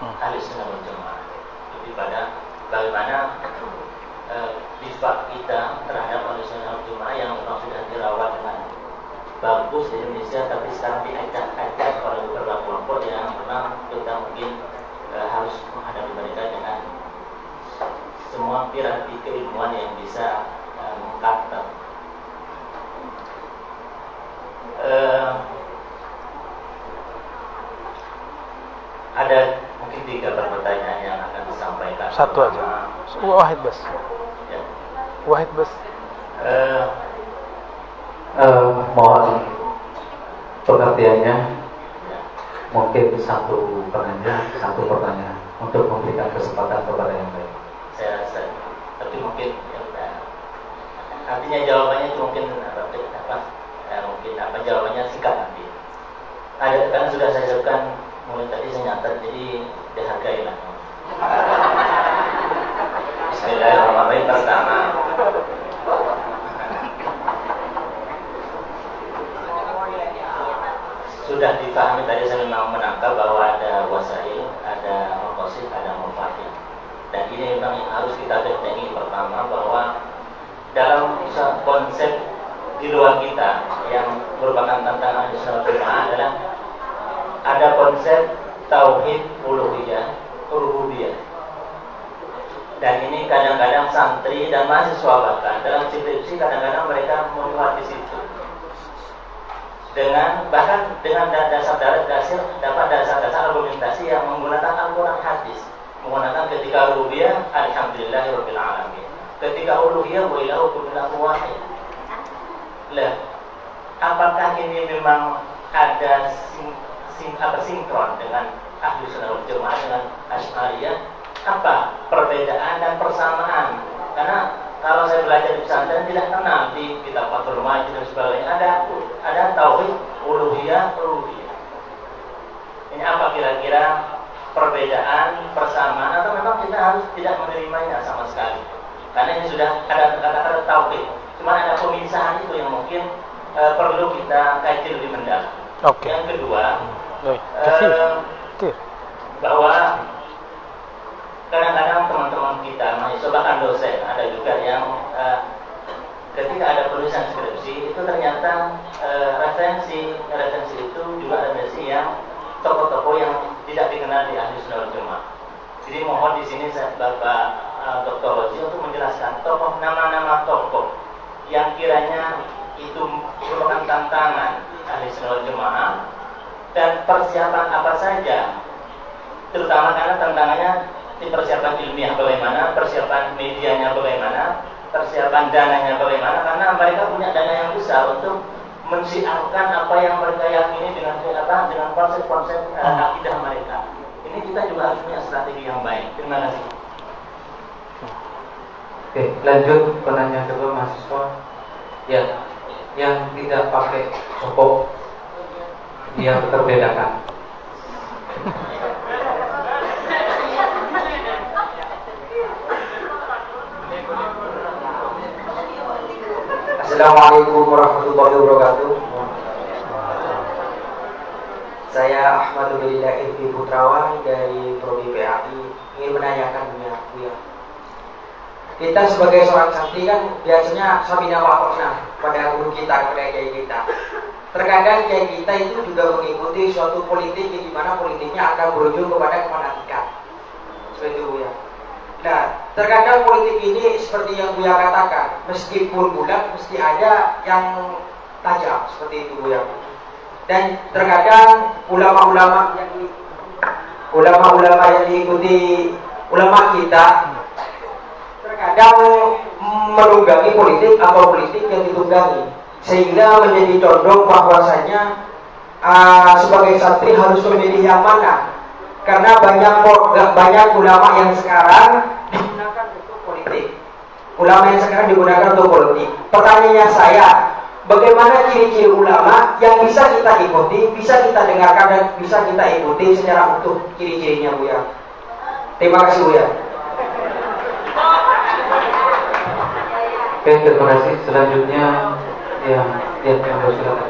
Speaker 5: ahli sunnah wal jamaah, lebih pada bagaimana sifat kita terhadap Ahlussunnah wal Jamaah yang memang sudah dirawat dengan bagus di Indonesia, tapi sekarang diacak-acak oleh beberapa kelompok yang memang kita mungkin harus menghadapi mereka dengan semua piranti keilmuan yang bisa mengcounter. Ada mungkin 3 pertanyaan yang akan disampaikan.
Speaker 2: Satu aja. Wahid bas.
Speaker 5: Ya.
Speaker 2: Wahid bas.
Speaker 4: Mohon pengertiannya. Mungkin satu pertanyaan untuk memberikan kesempatan kepada yang lain.
Speaker 5: Saya rasa, tapi mungkin ya udah. Artinya jawabannya itu mungkin mungkin jawabannya singkat nanti. Ada kan sudah saya siapkan mulai tadi saya nyatet, jadi dihargai lah. Bismillahirrahmanirrahim. Pertama, sudah dipahami tadi, saya memang menangkap bahwa ada wasail, ada maqasid, ada mafasid. Dan ini memang yang harus kita bentengi. Pertama, bahwa dalam konsep di luar kita yang merupakan tantangan Ahlussunnah wal Jamaah adalah ada konsep tauhid uluhiyah, rububiyah. Dan ini kadang-kadang santri dan mahasiswa bahkan dalam skripsi kadang-kadang mereka melihat di situ. Bahkan dengan dasar-dasar argumentasi yang menggunakan Al-Quran hadis, menggunakan ketika rububiyah alhamdulillahirabbil alamin, ketika uluhiyah wa ilahukum ilahu wahid. Lah, apakah ini memang ada sinkron dengan Ahlussunnah wal Jamaah dengan Asy'ariyah? Apa perbedaan dan persamaan? Karena kalau saya belajar di pesantren tidak kenal di kitab Fathul Majid dan sebagainya ada tauhid uluhiyah rububiyah. Ini apa kira-kira perbedaan, persamaan, atau memang kita harus tidak menerimanya sama sekali? Karena ini sudah ada kata-kata tauhid, cuma ada pemisahan itu yang mungkin perlu kita kaji lebih mendalam.
Speaker 2: Oke.
Speaker 5: Yang kedua, bahwa kadang-kadang teman-teman kita, mahasiswa bahkan dosen, ada juga yang ketika ada penulisan skripsi itu ternyata referensi itu juga referensi yang tokoh-tokoh yang tidak dikenal di Ahlussunnah wal Jamaah. Jadi mohon di sini Bapak Dr. Rozi untuk menjelaskan nama-nama tokoh yang kiranya itu merupakan tantangan Ahlussunnah wal Jamaah dan persiapan apa saja, terutama karena tantangannya di persiapan ilmiah bagaimana, persiapan medianya bagaimana, persiapan dananya bagaimana, karena mereka punya dana yang besar untuk mensiarkan apa yang mereka yakini dengan konsep-konsep akidah mereka. Ini kita juga harus punya strategi yang baik. Terima kasih.
Speaker 4: Oke, lanjut penanya kedua mahasiswa. Ya, yang tidak pakai copok yang terbedakan.
Speaker 6: Assalamualaikum warahmatullahi wabarakatuh. Saya Ahmad Ulillah Ilfi Putrawan dari Prodi PAI ingin menanyakan Buya. Kita sebagai seorang santri kan biasanya samina wa ata'na pada guru kita, kepada kiai kita. Terkadang kiai kita itu juga mengikuti suatu politik yang dimana politiknya akan berujung kepada kemanatikan. Seperti itu Buya. Nah, terkadang politik ini seperti yang Buya katakan, meskipun bulat mesti ada yang tajam, seperti itu Buya. Dan terkadang ulama-ulama yang diikuti ulama kita terkadang menunggangi politik atau politik yang ditunggangi, sehingga menjadi condong bahwasanya sebagai santri harus memilih yang mana. Karena banyak ulama yang sekarang digunakan untuk politik. Ulama yang sekarang digunakan untuk politik. Pertanyaannya saya, bagaimana ciri-ciri ulama yang bisa kita ikuti, bisa kita dengarkan dan bisa kita ikuti secara utuh ciri-cirinya Buya? Terima kasih Buya.
Speaker 4: Oke, terima kasih. Selanjutnya yang silakan.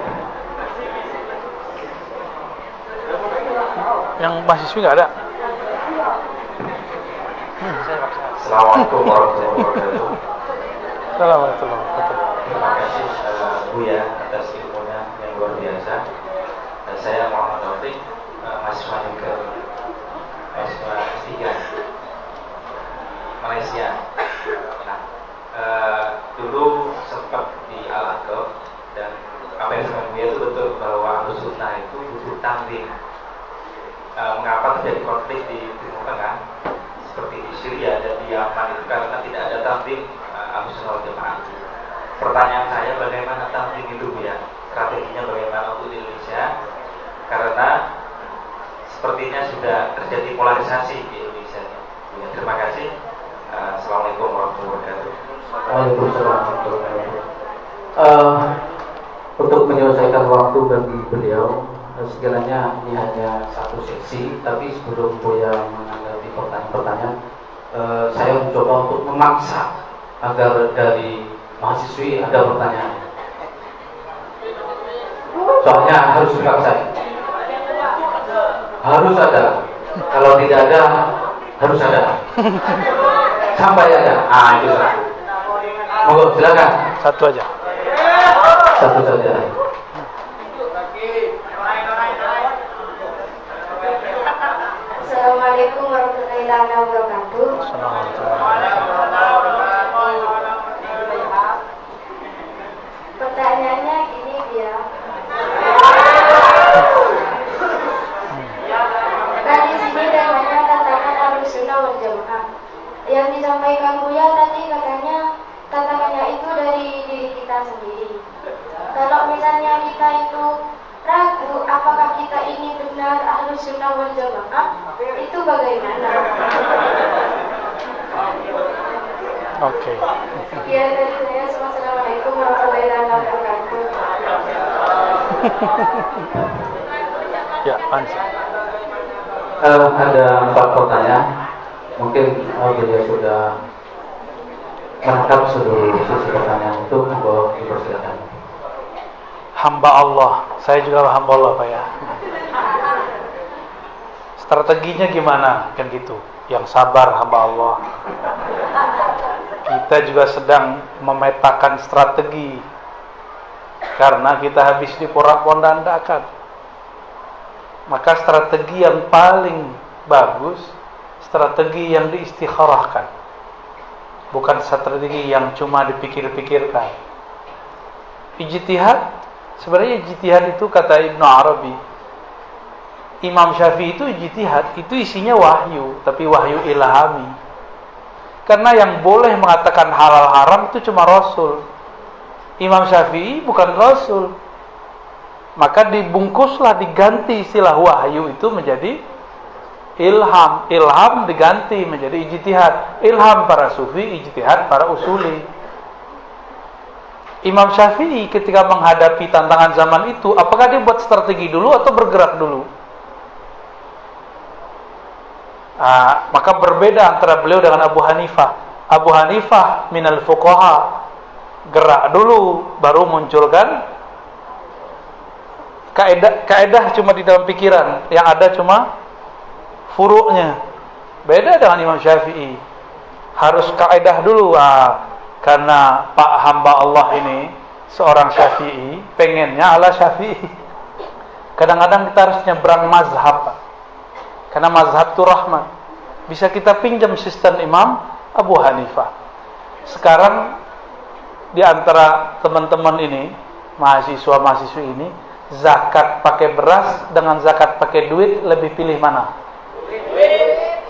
Speaker 2: Yang mahasiswi nggak ada?
Speaker 4: Assalamualaikum warahmatullahi wabarakatuh.
Speaker 2: Assalamualaikum warahmatullahi wabarakatuh.
Speaker 4: Terima kasih Buya atas ilmunya yang luar biasa. Saya Muhammad Taufik, mahasiswa juga mahasiswa S3 Malaysia. Nah, dulu sempat di Al-Aqab dan apa yang saya lihat itu betul bahwa Sunnah itu butuh tanding. Mengapa terjadi konflik di Timur Tengah seperti di Syria dan di Yaman itu karena tidak ada tanding Sunnah wal Jamaah. Pertanyaan saya, bagaimana tanding itu ya? Strateginya bagaimana untuk di Indonesia? Karena sepertinya sudah terjadi polarisasi di Indonesia. Ya, terima kasih. Assalamualaikum warahmatullahi wabarakatuh.
Speaker 7: Waalaikumsalam warahmatullahi wabarakatuh. Untuk menyelesaikan waktu bagi beliau, sekiranya ini hanya satu sesi, tapi sebelum Buya menanggapi pertanyaan-pertanyaan, saya mencoba untuk memaksa agar dari mahasiswi ada pertanyaan. Soalnya harus dipaksa. Harus ada. Kalau tidak ada, harus ada. Sampai ada. Itu satu. Monggo silakan.
Speaker 2: Satu aja.
Speaker 7: Satu saja.
Speaker 8: Assalamualaikum warahmatullahi wabarakatuh. Pertanyaannya gini dia. Kan di sini temanya tantangan Ahlussunnah wal Jamaah. Yang disampaikan Buya tadi katanya tantangannya itu dari diri kita sendiri. Kalau misalnya kita itu ragu apakah kita ini benar Ahlussunnah wal Jamaah, itu bagaimana?
Speaker 2: Oke.
Speaker 8: Sekian dari saya. Assalamualaikum warahmatullahi wabarakatuh.
Speaker 2: Ya, Hans.
Speaker 7: Ada 4 pertanyaan. Mungkin beliau sudah menangkap seluruh sisi pertanyaan itu. Monggo dipersilakan.
Speaker 2: Hamba Allah, saya juga hamba Allah Pak ya. Strateginya gimana? Kan gitu. Yang sabar hamba Allah. Kita juga sedang memetakan strategi karena kita habis diporak-pondandakan. Maka strategi yang paling bagus, strategi yang diistikharahkan, bukan strategi yang cuma dipikir-pikirkan. Ijtihad, sebenarnya ijtihad itu kata Ibnu Arabi, Imam Syafi'i itu ijtihad, itu isinya wahyu, tapi wahyu ilhami. Karena yang boleh mengatakan halal haram itu cuma Rasul. Imam Syafi'i bukan Rasul. Maka dibungkuslah, diganti istilah wahyu itu menjadi ilham. Ilham diganti menjadi ijtihad. Ilham para sufi, ijtihad para usuli. Imam Syafi'i ketika menghadapi tantangan zaman itu, apakah dia buat strategi dulu atau bergerak dulu? Maka berbeda antara beliau dengan Abu Hanifah. Abu Hanifah minal fuqaha, gerak dulu baru munculkan kaidah cuma di dalam pikiran, yang ada cuma furu'nya. Beda dengan Imam Syafi'i, harus kaidah dulu. Karena Pak hamba Allah ini seorang Syafi'i, pengennya ala Syafi'i. Kadang-kadang kita harus nyebrang mazhab, karena mazhab itu rahmat. Bisa kita pinjam sistem Imam Abu Hanifah. Sekarang di antara teman-teman ini, mahasiswa-mahasiswi ini, zakat pakai beras dengan zakat pakai duit, lebih pilih mana?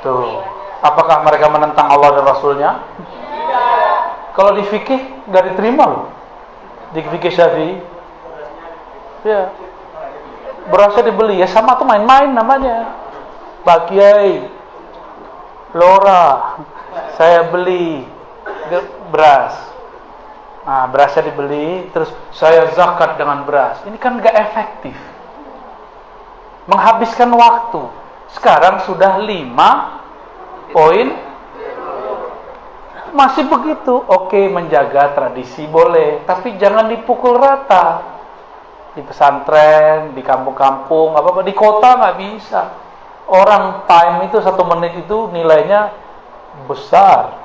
Speaker 2: Tuh. Apakah mereka menentang Allah dan Rasulnya? Kalau di fikih nggak diterima loh. Di fikih Syafi'i, ya, berasnya dibeli, ya sama tuh main-main namanya. Pak Kiai, Lora, saya beli beras. Nah, berasnya dibeli, terus saya zakat dengan beras. Ini kan nggak efektif, menghabiskan waktu. Sekarang sudah 5 poin, masih begitu. Oke, menjaga tradisi boleh, tapi jangan dipukul rata. Di pesantren, di kampung-kampung, apa-apa, di kota nggak bisa. Orang time itu 1 menit itu nilainya besar.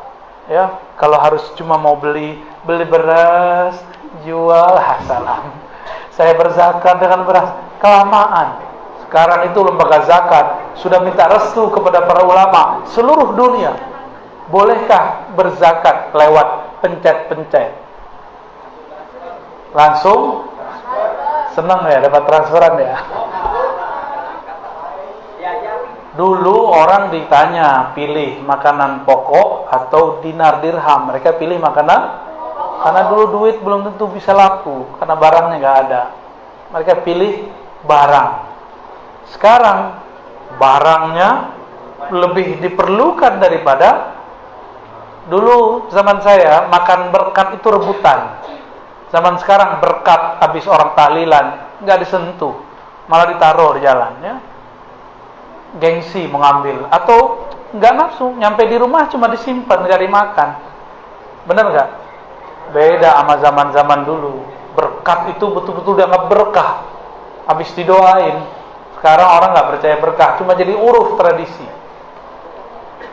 Speaker 2: Ya, kalau harus cuma mau beli beras, jual, salam. Saya berzakat dengan beras, kelamaan. Sekarang itu lembaga zakat sudah minta restu kepada para ulama seluruh dunia. Bolehkah berzakat lewat pencet-pencet? Langsung senang ya dapat transferan ya. Dulu orang ditanya pilih makanan pokok atau dinar dirham, mereka pilih makanan karena dulu duit belum tentu bisa laku karena barangnya nggak ada. Mereka pilih barang. Sekarang barangnya lebih diperlukan daripada dulu. Zaman saya makan berkat itu rebutan. Zaman sekarang berkat habis orang tahlilan nggak disentuh, malah ditaruh di jalan ya. Gengsi mengambil atau nggak nafsu, nyampe di rumah cuma disimpan nggak dimakan. Bener nggak? Beda sama zaman dulu. Berkat itu betul-betul dianggap berkah, habis didoain. Sekarang orang nggak percaya berkah, cuma jadi uruf tradisi.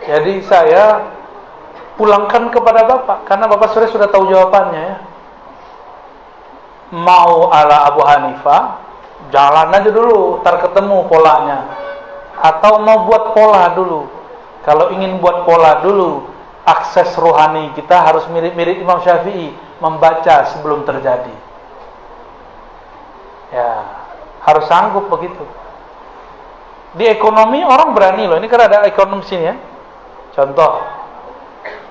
Speaker 2: Jadi saya pulangkan kepada Bapak karena Bapak sudah tahu jawabannya ya. Mau ala Abu Hanifah, jalan aja dulu, ntar ketemu polanya. Atau mau buat pola dulu. Kalau ingin buat pola dulu, akses rohani kita harus mirip-mirip Imam Syafi'i, membaca sebelum terjadi. Ya, harus sanggup begitu. Di ekonomi orang berani loh. Ini kan ada ekonomi sini ya. Contoh,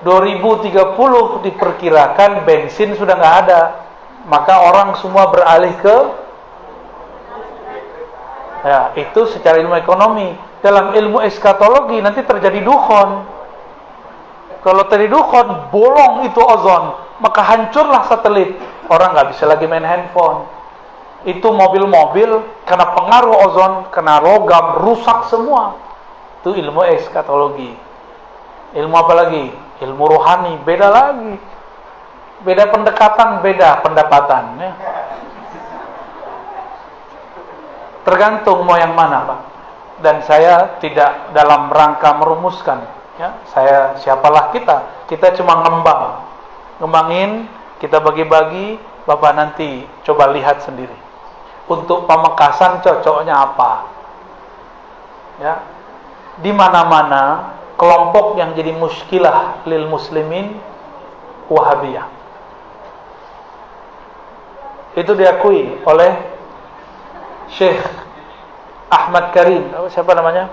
Speaker 2: 2030 diperkirakan bensin sudah nggak ada, maka orang semua beralih ke ya, itu secara ilmu ekonomi. Dalam ilmu eskatologi nanti terjadi dukhon. Kalau terjadi dukhon, bolong itu ozon, maka hancurlah satelit. Orang nggak bisa lagi main handphone. Itu mobil-mobil karena pengaruh ozon, kena logam, rusak semua. Itu ilmu eskatologi. Ilmu apa lagi? Ilmu rohani, beda lagi. Beda pendekatan, beda pendapatan ya. Tergantung mau yang mana Pak. Dan saya tidak dalam rangka merumuskan ya. Saya siapalah kita cuma ngembangin, kita bagi-bagi. Bapak nanti coba lihat sendiri untuk Pamekasan cocoknya apa ya. Di mana-mana kelompok yang jadi muskilah lil muslimin Wahabiyah. Itu diakui oleh Syekh Ahmad Karim, siapa namanya?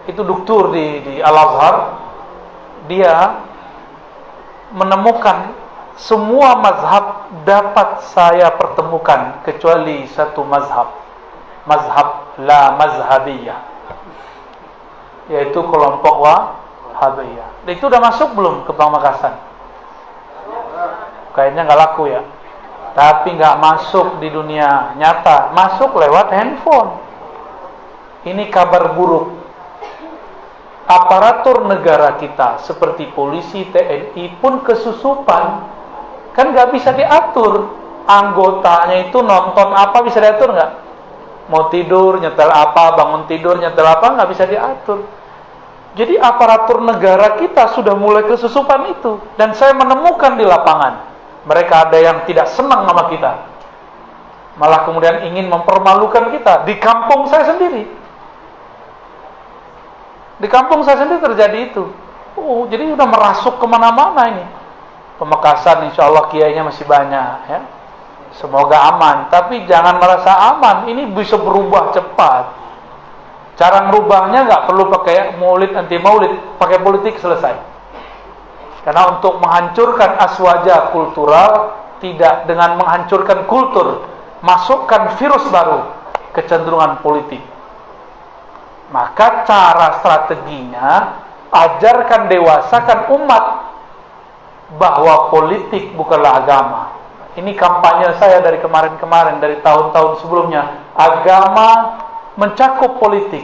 Speaker 2: Itu doktor di Al-Azhar. Dia menemukan semua mazhab dapat saya pertemukan kecuali satu mazhab. Mazhab la mazhabiyah, yaitu kelompok Wahabiyah. Itu udah masuk belum ke Pamekasan? Kayaknya nggak laku ya. Tapi nggak masuk di dunia nyata, masuk lewat handphone. Ini kabar buruk. Aparatur negara kita seperti polisi, TNI pun kesusupan. Kan nggak bisa diatur. Anggotanya itu nonton apa bisa diatur nggak? Mau tidur nyetel apa, bangun tidur nyetel apa, nggak bisa diatur. Jadi aparatur negara kita sudah mulai kesusupan itu. Dan saya menemukan di lapangan, mereka ada yang tidak senang sama kita, malah kemudian ingin mempermalukan kita. Di kampung saya sendiri, terjadi itu. Jadi udah merasuk kemana-mana ini. Pamekasan insya Allah kiainya masih banyak ya. Semoga aman, tapi jangan merasa aman. Ini bisa berubah cepat. Cara merubahnya nggak perlu pakai maulid, anti maulid, pakai politik selesai. Karena untuk menghancurkan aswaja kultural, tidak dengan menghancurkan kultur, masukkan virus baru, kecenderungan politik. Maka cara strateginya, ajarkan, dewasakan umat bahwa politik bukanlah agama. Ini kampanye saya dari kemarin-kemarin, dari tahun-tahun sebelumnya. Agama mencakup politik,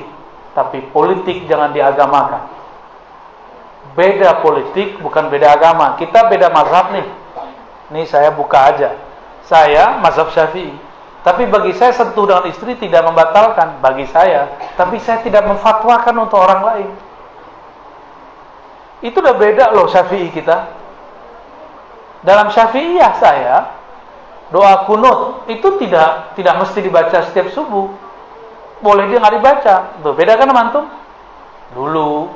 Speaker 2: tapi politik jangan diagamakan. Beda politik, bukan beda agama. Kita beda mazhab nih. Ini saya buka aja. Saya mazhab Syafi'i. Tapi bagi saya sentuh dengan istri tidak membatalkan bagi saya. Tapi saya tidak memfatwakan untuk orang lain. Itu udah beda loh Syafi'i kita. Dalam Syafi'iyah saya, doa kunut itu tidak mesti dibaca setiap subuh. Boleh dia nggak dibaca. Tuh, beda kan mantum? Dulu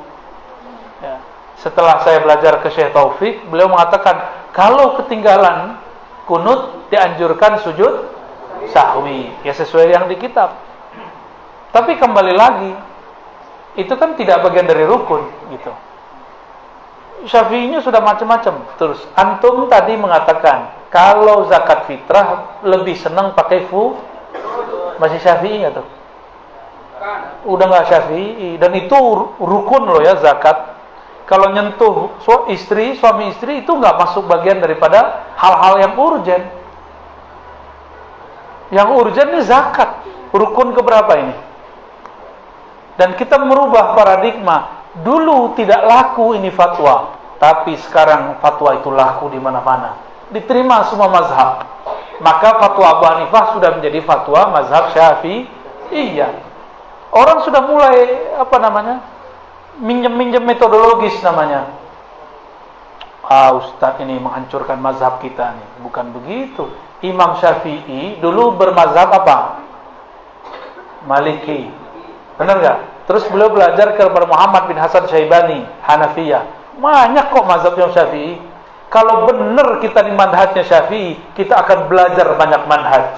Speaker 2: ya. Setelah saya belajar ke Syekh Taufik, beliau mengatakan kalau ketinggalan kunut dianjurkan sujud sahwi, ya sesuai yang di kitab. Tapi kembali lagi, itu kan tidak bagian dari rukun gitu. Syafi'inya sudah macam-macam. Terus antum tadi mengatakan kalau zakat fitrah lebih senang pakai masih Syafi'i nggak tuh? Udah nggak Syafi'i, dan itu rukun loh ya zakat. Kalau nyentuh suami istri itu nggak masuk bagian daripada hal-hal yang urgen. Yang urgen ini zakat, rukun keberapa ini? Dan kita merubah paradigma. Dulu tidak laku ini fatwa, tapi sekarang fatwa itu laku di mana-mana. Diterima semua mazhab. Maka fatwa Abu Hanifah sudah menjadi fatwa mazhab Syafi'iyah. Orang sudah mulai minjem metodologis namanya. Ustaz ini menghancurkan mazhab kita nih. Bukan begitu. Imam Syafi'i dulu bermazhab apa? Maliki. Benar nggak? Terus beliau belajar kepada Muhammad bin Hasan Syaibani, Hanafiyah. Banyak kok mazhab yang Syafi'i. Kalau benar kita di manhajnya Syafi'i, kita akan belajar banyak manhaj.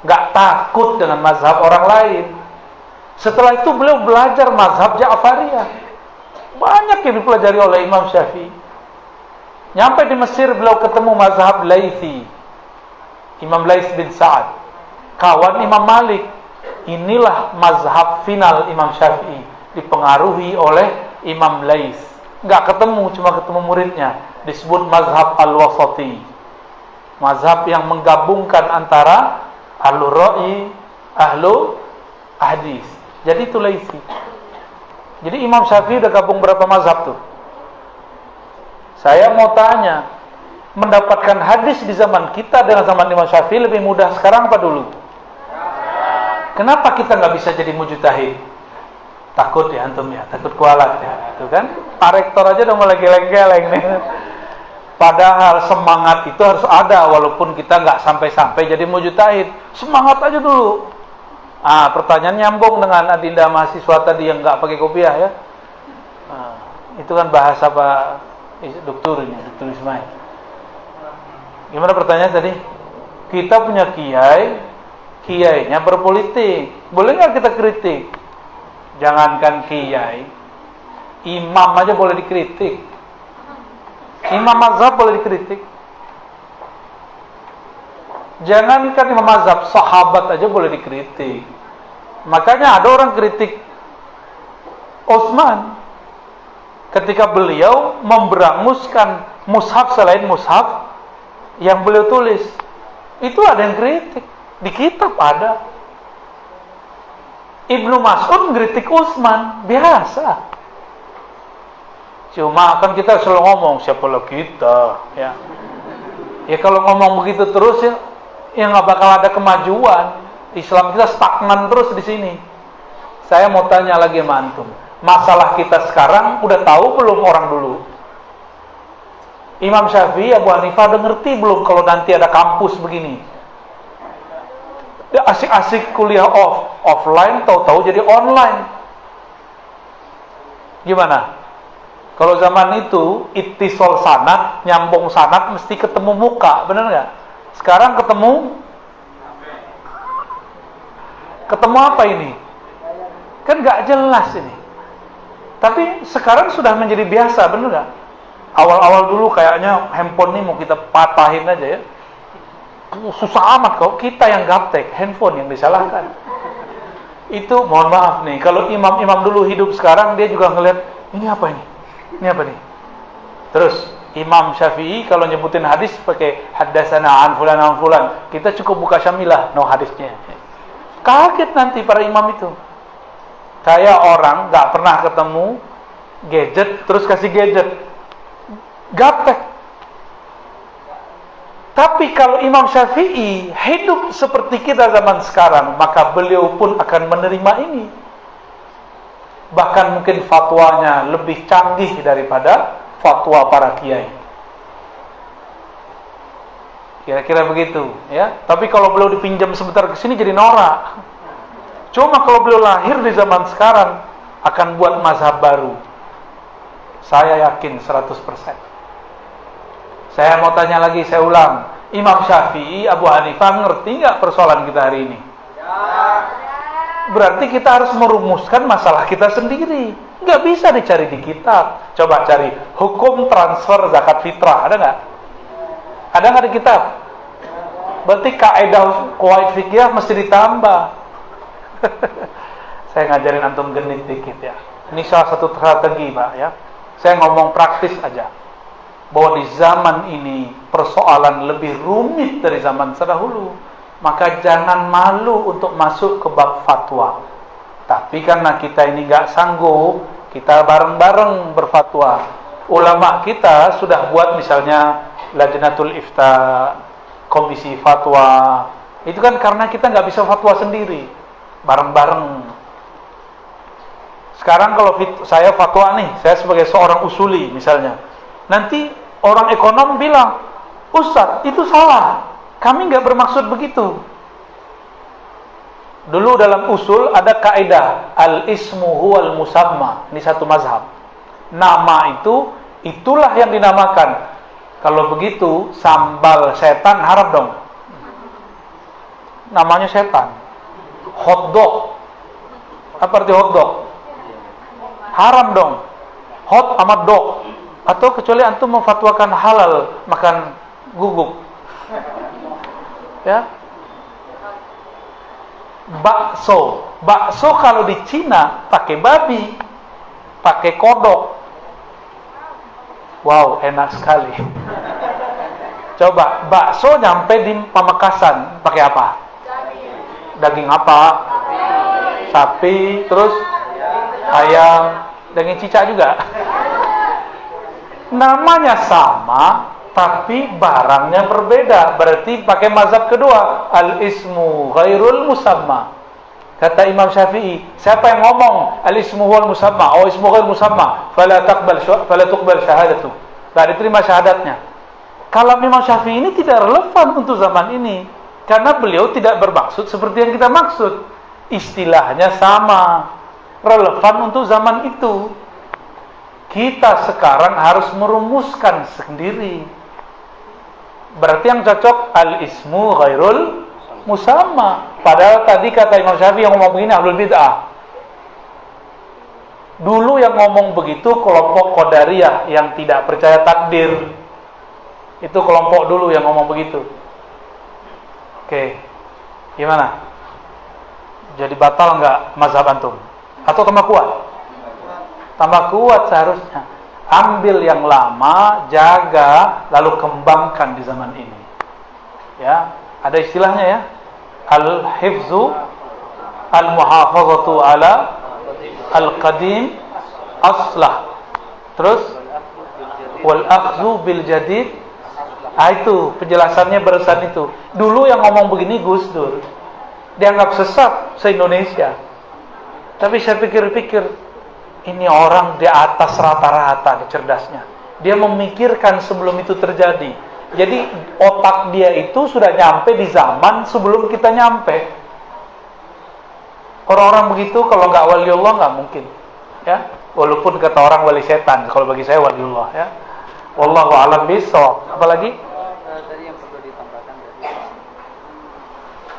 Speaker 2: Nggak takut dengan mazhab orang lain. Setelah itu beliau belajar mazhab Ja'fariyah. Banyak yang dipelajari oleh Imam Syafi'i. Nyampe di Mesir beliau ketemu mazhab Laythi, Imam Laits bin Sa'ad, kawan Imam Malik. Inilah mazhab final Imam Syafi'i, dipengaruhi oleh Imam Laits. Nggak ketemu, cuma ketemu muridnya. Disebut mazhab al-wasati, mazhab yang menggabungkan antara ahlul ra'i, ahlul hadis. Jadi itu Laitsi. Jadi Imam Syafi'i udah gabung berapa mazhab tuh? Saya mau tanya, mendapatkan hadis di zaman kita dengan zaman Imam Syafi'i lebih mudah sekarang apa dulu? Kenapa kita nggak bisa jadi mujtahid? Takut ya antum ya, takut kualat ya, itu kan? Pak Rektor aja udah mulai geleng-geleng nih. Padahal semangat itu harus ada, walaupun kita nggak sampai-sampai jadi mujtahid. Semangat aja dulu. Pertanyaan nyambung dengan adinda mahasiswa tadi yang nggak pakai kopiah ya. Itu kan bahasa Pak Doktor ini, Doktor Ismail. Gimana pertanyaan tadi? Kita punya kiainya berpolitik. Boleh nggak kita kritik? Jangankan kiai, imam aja boleh dikritik. Imam mazhab boleh dikritik. Jangankan imam mazhab, sahabat aja boleh dikritik. Makanya ada orang kritik Utsman ketika beliau memberanmuskan mushaf selain mushaf yang beliau tulis. Itu ada yang kritik. Di kitab ada. Ibnu Mas'ud ngeritik Utsman, biasa. Cuma kan kita selalu ngomong, siapalah kita, ya. Ya kalau ngomong begitu terus ya nggak bakal ada kemajuan. Islam kita stagnan terus di sini. Saya mau tanya lagi sama antum. Masalah kita sekarang udah tahu belum orang dulu? Imam Syafi'i, Abu Hanifah udah ngerti belum kalau nanti ada kampus begini? Dia asik-asik kuliah offline, tahu-tahu jadi online. Gimana? Kalau zaman itu ittisal sanad, nyambung sanad mesti ketemu muka, benar nggak? Sekarang ketemu apa ini? Kan nggak jelas ini. Tapi sekarang sudah menjadi biasa, benar nggak? Awal-awal dulu kayaknya handphone ini mau kita patahin aja ya. Susah amat kok, kita yang gaptek, handphone yang disalahkan. Itu mohon maaf nih, kalau imam-imam dulu hidup sekarang dia juga ngeliat ini apa ini? Ini apa nih? Terus Imam Syafi'i kalau nyebutin hadis pakai haddatsana an fulan, kita cukup buka Syamilah, no hadisnya. Kaget nanti para imam itu. Kayak orang nggak pernah ketemu gadget terus kasih gadget. Gaptek. Tapi kalau Imam Syafi'i hidup seperti kita zaman sekarang, maka beliau pun akan menerima ini. bahkan mungkin fatwanya lebih canggih daripada fatwa para kiai. Kira-kira begitu, ya. Tapi kalau beliau dipinjam sebentar ke sini jadi norak. Cuma kalau beliau lahir di zaman sekarang akan buat mazhab baru. Saya yakin 100%. Saya mau tanya lagi, saya ulang. Imam Syafi'i, Abu Hanifah ngerti nggak persoalan kita hari ini? Berarti kita harus merumuskan masalah kita sendiri. Nggak bisa dicari di kitab. Coba cari hukum transfer zakat fitrah, ada nggak? Ada nggak di kitab? Berarti kaidah qawaid fikih mesti ditambah. Saya ngajarin antum genit dikit ya. Ini salah satu strategi, Pak ya. Saya ngomong praktis aja. Bahwa di zaman ini persoalan lebih rumit dari zaman terdahulu. Maka jangan malu untuk masuk ke bab fatwa. Tapi karena kita ini nggak sanggup, kita bareng-bareng berfatwa. Ulama kita sudah buat misalnya Lajnatul Ifta, komisi fatwa. Itu kan karena kita nggak bisa fatwa sendiri, bareng-bareng. Sekarang kalau saya fatwa nih, saya sebagai seorang usuli misalnya, nanti orang ekonom bilang, Ustaz itu salah, kami nggak bermaksud begitu. Dulu dalam usul ada kaidah al-ismu huwal musamma. Ini satu mazhab. Nama itu, itulah yang dinamakan. Kalau begitu, sambal setan haram dong. Namanya setan. Hotdog. Apa arti hotdog? Haram dong. Hot amat dog. Atau kecuali antum memfatwakan halal makan guguk. Ya. Bakso. Bakso kalau di Cina pakai babi, pakai kodok. Wow, enak sekali. Coba, bakso nyampe di Pamekasan pakai apa? Daging apa? Sapi, terus ayam, daging cicak juga. Namanya sama, tapi barangnya berbeda. Berarti pakai mazhab kedua, al-ismu ghairul musamma. Kata Imam Syafi'i, siapa yang ngomong al-ismu huwal musamma, oh ismu ghairul musamma, fala tuqbal syahadatu. Tidak diterima syahadatnya. Kalau Imam Syafi'i ini tidak relevan untuk zaman ini, karena beliau tidak bermaksud seperti yang kita maksud. Istilahnya sama, relevan untuk zaman itu. Kita sekarang harus merumuskan sendiri. Berarti yang cocok al-ismu ghairul musamma. Padahal tadi kata Imam Syafi'i yang ngomong begini ahlul bid'ah. Dulu yang ngomong begitu kelompok Qadariyah yang tidak percaya takdir. Itu kelompok dulu yang ngomong begitu. Oke. Gimana? Jadi batal nggak mazhab antum? Atau tambah kuat? Tambah kuat seharusnya. Ambil yang lama, jaga, lalu kembangkan di zaman ini. Ya, ada istilahnya ya. Al-hifzu al-muhafazatu ala al-qadim aslah. Terus wal akhdhu bil jadid. Itu penjelasannya barusan itu. Dulu yang ngomong begini Gus Dur dianggap sesat se-Indonesia. Tapi saya pikir-pikir, ini orang di atas rata-rata cerdasnya. Dia memikirkan sebelum itu terjadi. Jadi otak dia itu sudah nyampe di zaman sebelum kita nyampe. Orang-orang begitu kalau nggak waliullah nggak mungkin. Ya, walaupun kata orang wali setan, kalau bagi saya waliullah ya. Wallahu a'lam bishawab. Apalagi?
Speaker 3: Tadi yang perlu ditambahkan dari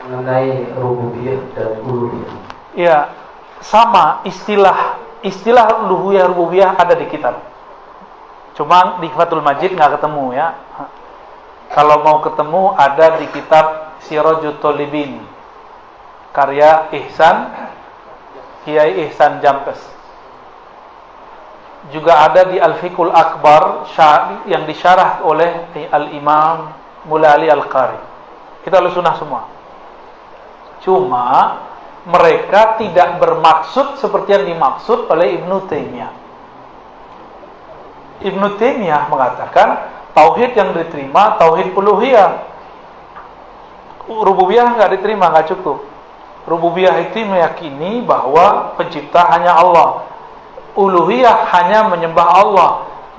Speaker 7: mengenai rububiyah dan uluhiyah.
Speaker 2: Ya, sama istilah uluhiyah rububiyah ada di kitab. Cuma di Fathul Majid nggak ketemu ya. Kalau mau ketemu ada di kitab Sirajut Thalibin karya Kiai Ihsan Jampes. Juga ada di Al-Fiqhul Akbar yang disyarah oleh Al-Imam Mulali Al-Qari. Kita Ahlussunnah semua. Cuma mereka tidak bermaksud seperti yang dimaksud oleh Ibnu Taimiyah. Ibnu Taimiyah mengatakan tauhid yang diterima tauhid uluhiyah. Rububiyah enggak diterima, enggak cukup. Rububiyah itu meyakini bahwa pencipta hanya Allah. uluhiyah hanya menyembah Allah.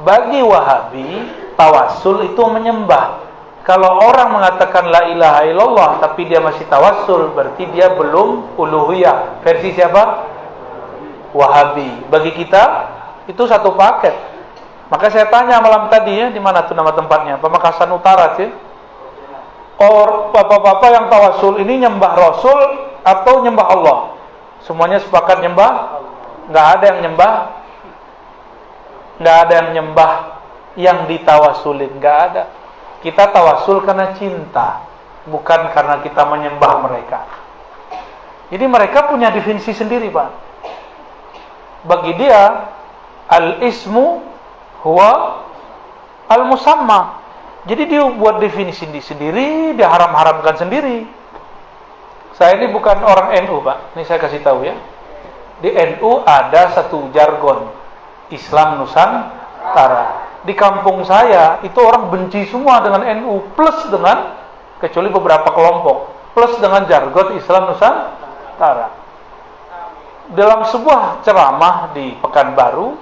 Speaker 2: Bagi Wahabi, tawassul itu menyembah. Kalau orang mengatakan la ilaha illallah tapi dia masih tawassul, berarti dia belum uluhiyah. Versi siapa? Wahabi. Bagi kita itu satu paket. Maka saya tanya malam tadi ya, di mana tuh nama tempatnya? Pamekasan Utara sih. Bapak-bapak yang tawassul ini nyembah Rasul atau nyembah Allah? Semuanya sepakat nyembah? Nggak ada yang nyembah. Nggak ada yang nyembah yang ditawasulin. Nggak ada. Kita tawasul karena cinta, bukan karena kita menyembah mereka. Jadi mereka punya definisi sendiri, Pak. Bagi dia, al-ismu huwa al-musamma. Jadi dia buat definisi sendiri, dia haram-haramkan sendiri. Saya ini bukan orang NU, Pak. Ini saya kasih tahu ya. Di NU ada satu jargon, Islam Nusantara. Di kampung saya itu orang benci semua dengan NU, plus dengan, kecuali beberapa kelompok, plus dengan jargon Islam Nusantara. Dalam sebuah ceramah di Pekanbaru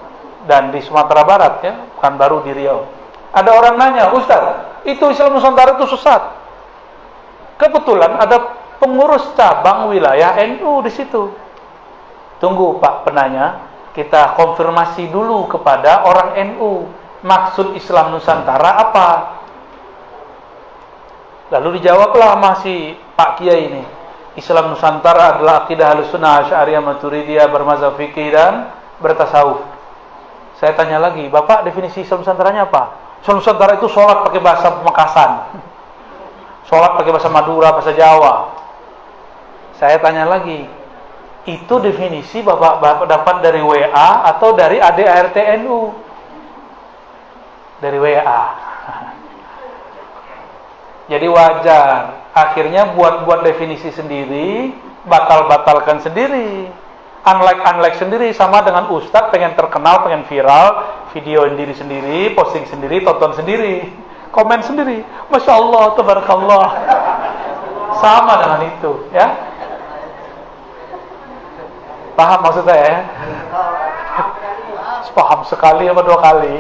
Speaker 2: dan di Sumatera Barat ya, Pekanbaru di Riau, ada orang nanya, Ustaz, itu Islam Nusantara itu sesat. Kebetulan ada pengurus cabang wilayah NU di situ. Tunggu Pak penanya, kita konfirmasi dulu kepada orang NU. Maksud Islam Nusantara apa? Lalu dijawablah masih Pak Kiai ini. Islam Nusantara adalah akidah Ahlussunnah Asy'ariyah Maturidiyah bermazhab fikih dan bertasawuf. Saya tanya lagi, Bapak definisi Islam Nusantaranya apa? Islam Nusantara itu sholat pakai bahasa Pamekasan, sholat pakai bahasa Madura, bahasa Jawa. Saya tanya lagi, itu definisi Bapak dapat dari WA atau dari ADART NU? Dari WA. Jadi wajar. Akhirnya buat definisi sendiri, batalkan sendiri, unlike sendiri, sama dengan ustadz pengen terkenal, pengen viral, videoin diri sendiri, posting sendiri, tonton sendiri, komen sendiri. Masya Allah, tabarakallah. Sama dengan itu, ya. Paham maksud saya ya? Paham sekali apa 2 kali.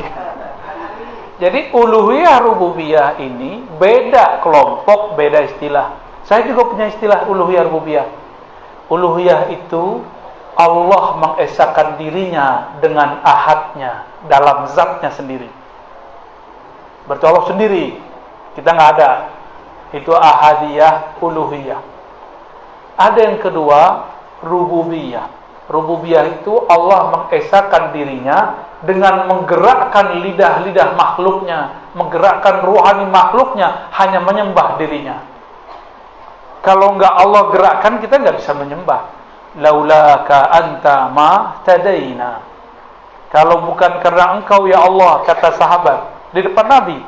Speaker 2: Jadi uluhiyah rububiyah ini beda kelompok, beda istilah. Saya juga punya istilah uluhiyah rububiyah. Uluhiyah itu Allah mengesahkan dirinya dengan ahadnya dalam zatnya sendiri. Berarti Allah sendiri, kita nggak ada. Itu ahadiyah, uluhiyah. Ada yang kedua, rububiyah. Rububiyah itu Allah mengesahkan dirinya dengan menggerakkan lidah-lidah makhluknya, menggerakkan ruhani makhluknya, hanya menyembah dirinya. Kalau enggak Allah gerakkan, kita enggak bisa menyembah. Laulaka anta ma tadaina. Kalau bukan karena engkau ya Allah, kata sahabat di depan Nabi,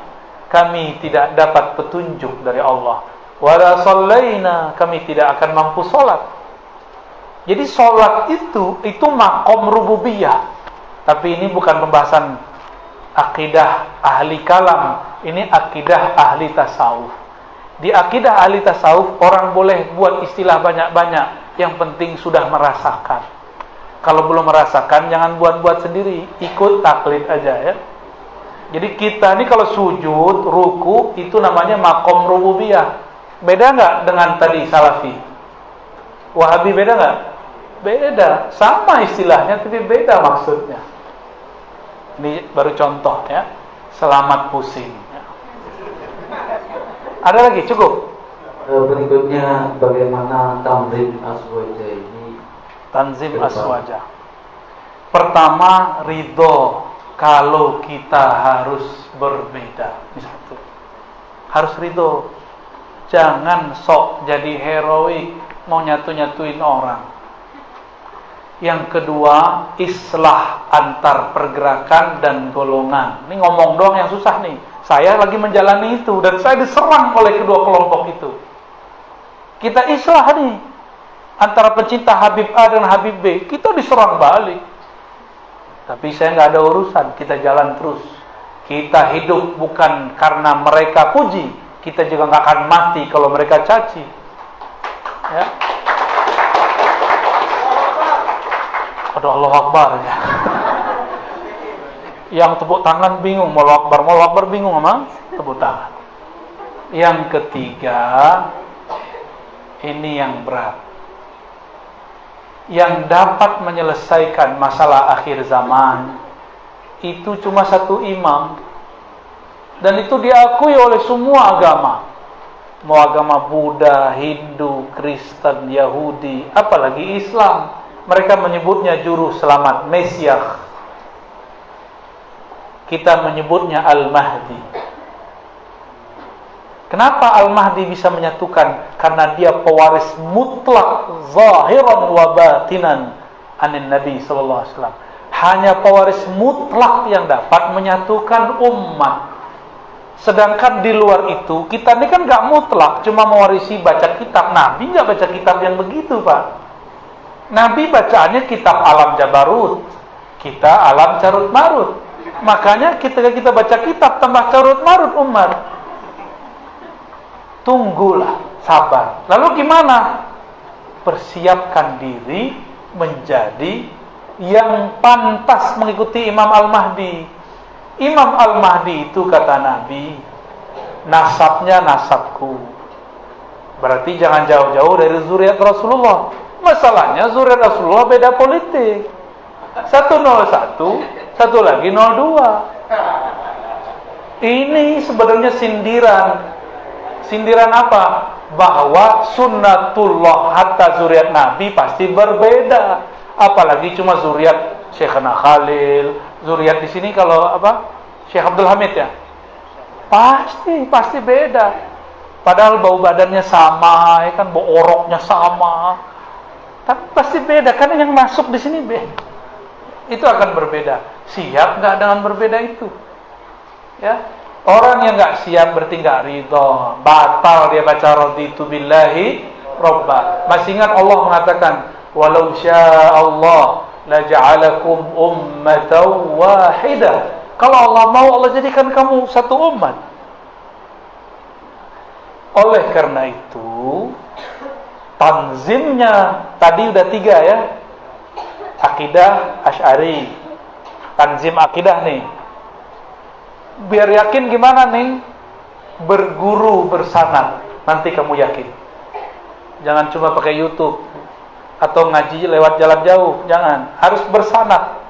Speaker 2: kami tidak dapat petunjuk dari Allah. Wala sallaina, kami tidak akan mampu salat. Jadi salat itu makom rububiyah. Tapi ini bukan pembahasan akidah ahli kalam, ini akidah ahli tasawuf. Di akidah ahli tasawuf orang boleh buat istilah banyak-banyak, yang penting sudah merasakan. Kalau belum merasakan jangan buat-buat sendiri, ikut taklid aja ya. Jadi kita ini kalau sujud, ruku itu namanya makom rububiyah. Beda nggak dengan tadi salafi? Wahabi beda nggak? Beda, sama istilahnya tapi beda maksudnya. Ini baru contoh ya. Selamat pusing ya. Ada lagi? Cukup?
Speaker 7: Berikutnya bagaimana tanzim aswaja ini?
Speaker 2: Tanzim aswaja. Pertama, ridho kalau kita harus berbeda. Ini satu. Harus ridho. Jangan sok jadi heroik mau nyatu-nyatuin orang. Yang kedua, islah antar pergerakan dan golongan. Ini ngomong doang yang susah nih. Saya lagi menjalani itu dan saya diserang oleh kedua kelompok itu. Kita islah nih antara pencinta Habib A dan Habib B. Kita diserang balik. Tapi saya nggak ada urusan. Kita jalan terus. Kita hidup bukan karena mereka puji. Kita juga nggak akan mati kalau mereka caci. Ya. Aduh, Allah Akbar ya. Yang tepuk tangan bingung, mau akbar bingung sama tepuk tangan. Yang ketiga, ini yang berat. Yang dapat menyelesaikan masalah akhir zaman itu cuma satu imam. Dan itu diakui oleh semua agama. Mau agama Buddha, Hindu, Kristen, Yahudi, apalagi Islam. Mereka menyebutnya juru selamat, Mesias. Kita menyebutnya Al-Mahdi. Kenapa Al-Mahdi bisa menyatukan? Karena dia pewaris mutlak zahiran wa batinan anin Nabi sallallahu alaihi wasallam. Hanya pewaris mutlak yang dapat menyatukan umat. Sedangkan di luar itu, kita ini kan gak mutlak, cuma mewarisi baca kitab. Nabi gak baca kitab yang begitu, Pak. Nabi bacaannya kitab Alam Jabarut, kita Alam Carut Marut. Makanya ketika kita baca kitab tambah carut marut umat. Tunggulah, sabar. Lalu gimana? Persiapkan diri menjadi yang pantas mengikuti Imam Al-Mahdi. Imam Al-Mahdi itu kata Nabi, nasabnya nasabku. Berarti jangan jauh-jauh dari zuriat Rasulullah. Masalahnya zuriat Rasulullah beda politik. 101, satu lagi 02. Ini sebenarnya sindiran. Sindiran apa? Bahwa sunnatullah hatta zuriat Nabi pasti berbeda. Apalagi cuma zuriat Syekhana Khalil, zuriat di sini kalau apa? Syekh Abdul Hamid ya. Pasti beda. Padahal bau badannya sama, ya kan, bau oroknya sama. Tapi pasti beda karena yang masuk di sini beda. Itu akan berbeda. Siap nggak dengan berbeda itu? Ya, orang yang nggak siap berarti nggak ridho, batal dia baca raditu billahi robba. Masih ingat Allah mengatakan, walau syaa Allah la ja'alakum ummatan wahidah. Kalau Allah mau, Allah jadikan kamu satu umat. Oleh karena itu, tanzimnya tadi udah 3 ya. Akidah Asy'ari, tanzim akidah nih. Biar yakin gimana nih? Berguru bersanad. Nanti kamu yakin. Jangan cuma pakai YouTube atau ngaji lewat jalan jauh, jangan. Harus bersanad.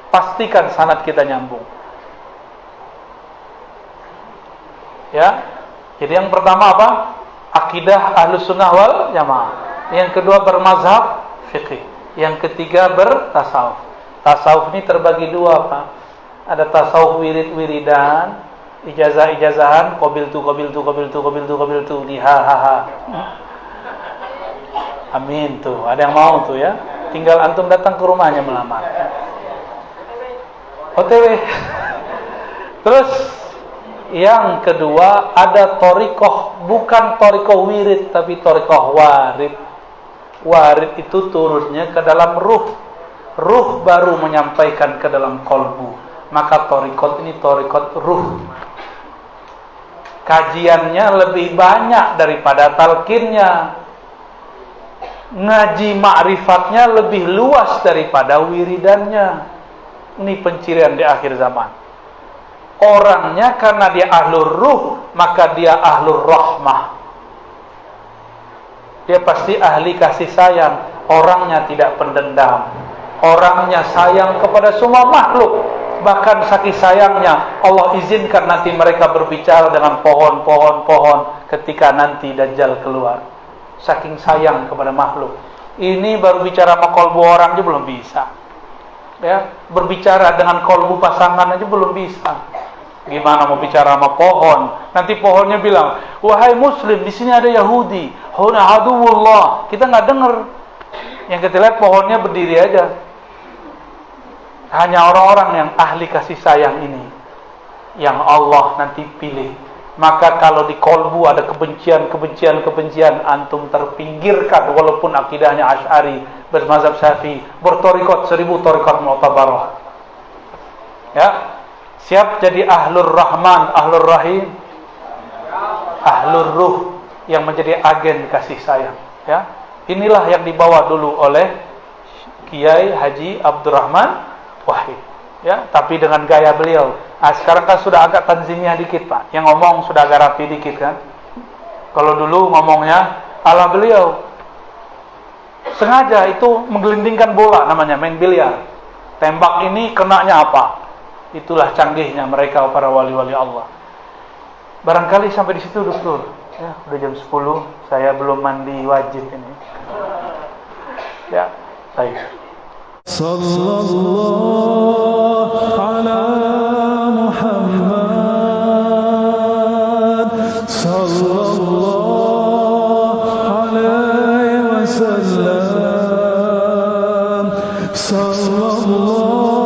Speaker 2: Pastikan sanad kita nyambung. Ya. Jadi yang pertama apa? Akidah Ahlus Sunnah wal Jamaah. Yang kedua bermazhab fikih. Yang ketiga bertasawuf. Tasawuf ini terbagi 2, Pak. Ada tasawuf wirid-wiridan, ijazah-ijazahan, qabil tu dihahaha. Amin tuh. Ada yang mau tuh ya? Tinggal antum datang ke rumahnya melamar. OTW. Terus yang kedua ada thariqah, bukan thariqah wirid tapi thariqah warid. Warid itu turunnya ke dalam ruh. Ruh baru menyampaikan ke dalam kolbu. Maka thariqat ini thariqat ruh. Kajiannya lebih banyak daripada talqinnya. Ngaji ma'rifatnya lebih luas daripada wiridannya. Ini pencirian di akhir zaman. Orangnya karena dia ahlur ruh, maka dia ahlur rahmah. Dia pasti ahli kasih sayang. Orangnya tidak pendendam. Orangnya sayang kepada semua makhluk. Bahkan saking sayangnya Allah izinkan nanti mereka berbicara dengan pohon ketika nanti Dajjal keluar. Saking sayang kepada makhluk. Ini baru bicara sama kolbu orang aja belum bisa. Ya, berbicara dengan kolbu pasangan aja belum bisa. Gimana mau bicara sama pohon? Nanti pohonnya bilang, wahai muslim, di sini ada Yahudi. Huna aduwullah. Kita nggak dengar. Yang kita lihat pohonnya berdiri aja. Hanya orang-orang yang ahli kasih sayang ini yang Allah nanti pilih. Maka kalau di kolbu ada kebencian, antum terpinggirkan walaupun akidahnya Asy'ari, bermazhab Syafi'i, bertorikot 1000 torikot mu'tabarah. Ya. Siap jadi ahlur rahman, ahlur rahim, ahlur ruh yang menjadi agen kasih sayang. Ya, inilah yang dibawa dulu oleh Kiai Haji Abdurrahman Wahid. ya, tapi dengan gaya beliau. Sekarang kan sudah agak tanzimnya dikit Pak, yang ngomong sudah agak rapi dikit kan. Kalau dulu ngomongnya ala beliau, sengaja itu menggelindingkan bola, namanya main biliar. Tembak ini kenanya apa? Itulah canggihnya mereka para wali-wali Allah. Barangkali sampai di situ Dokter. Ya, udah jam 10, saya belum mandi wajib ini. Ya, baik.
Speaker 1: Sallallahu ala Muhammad, sallallahu alaihi wasallam, sallallahu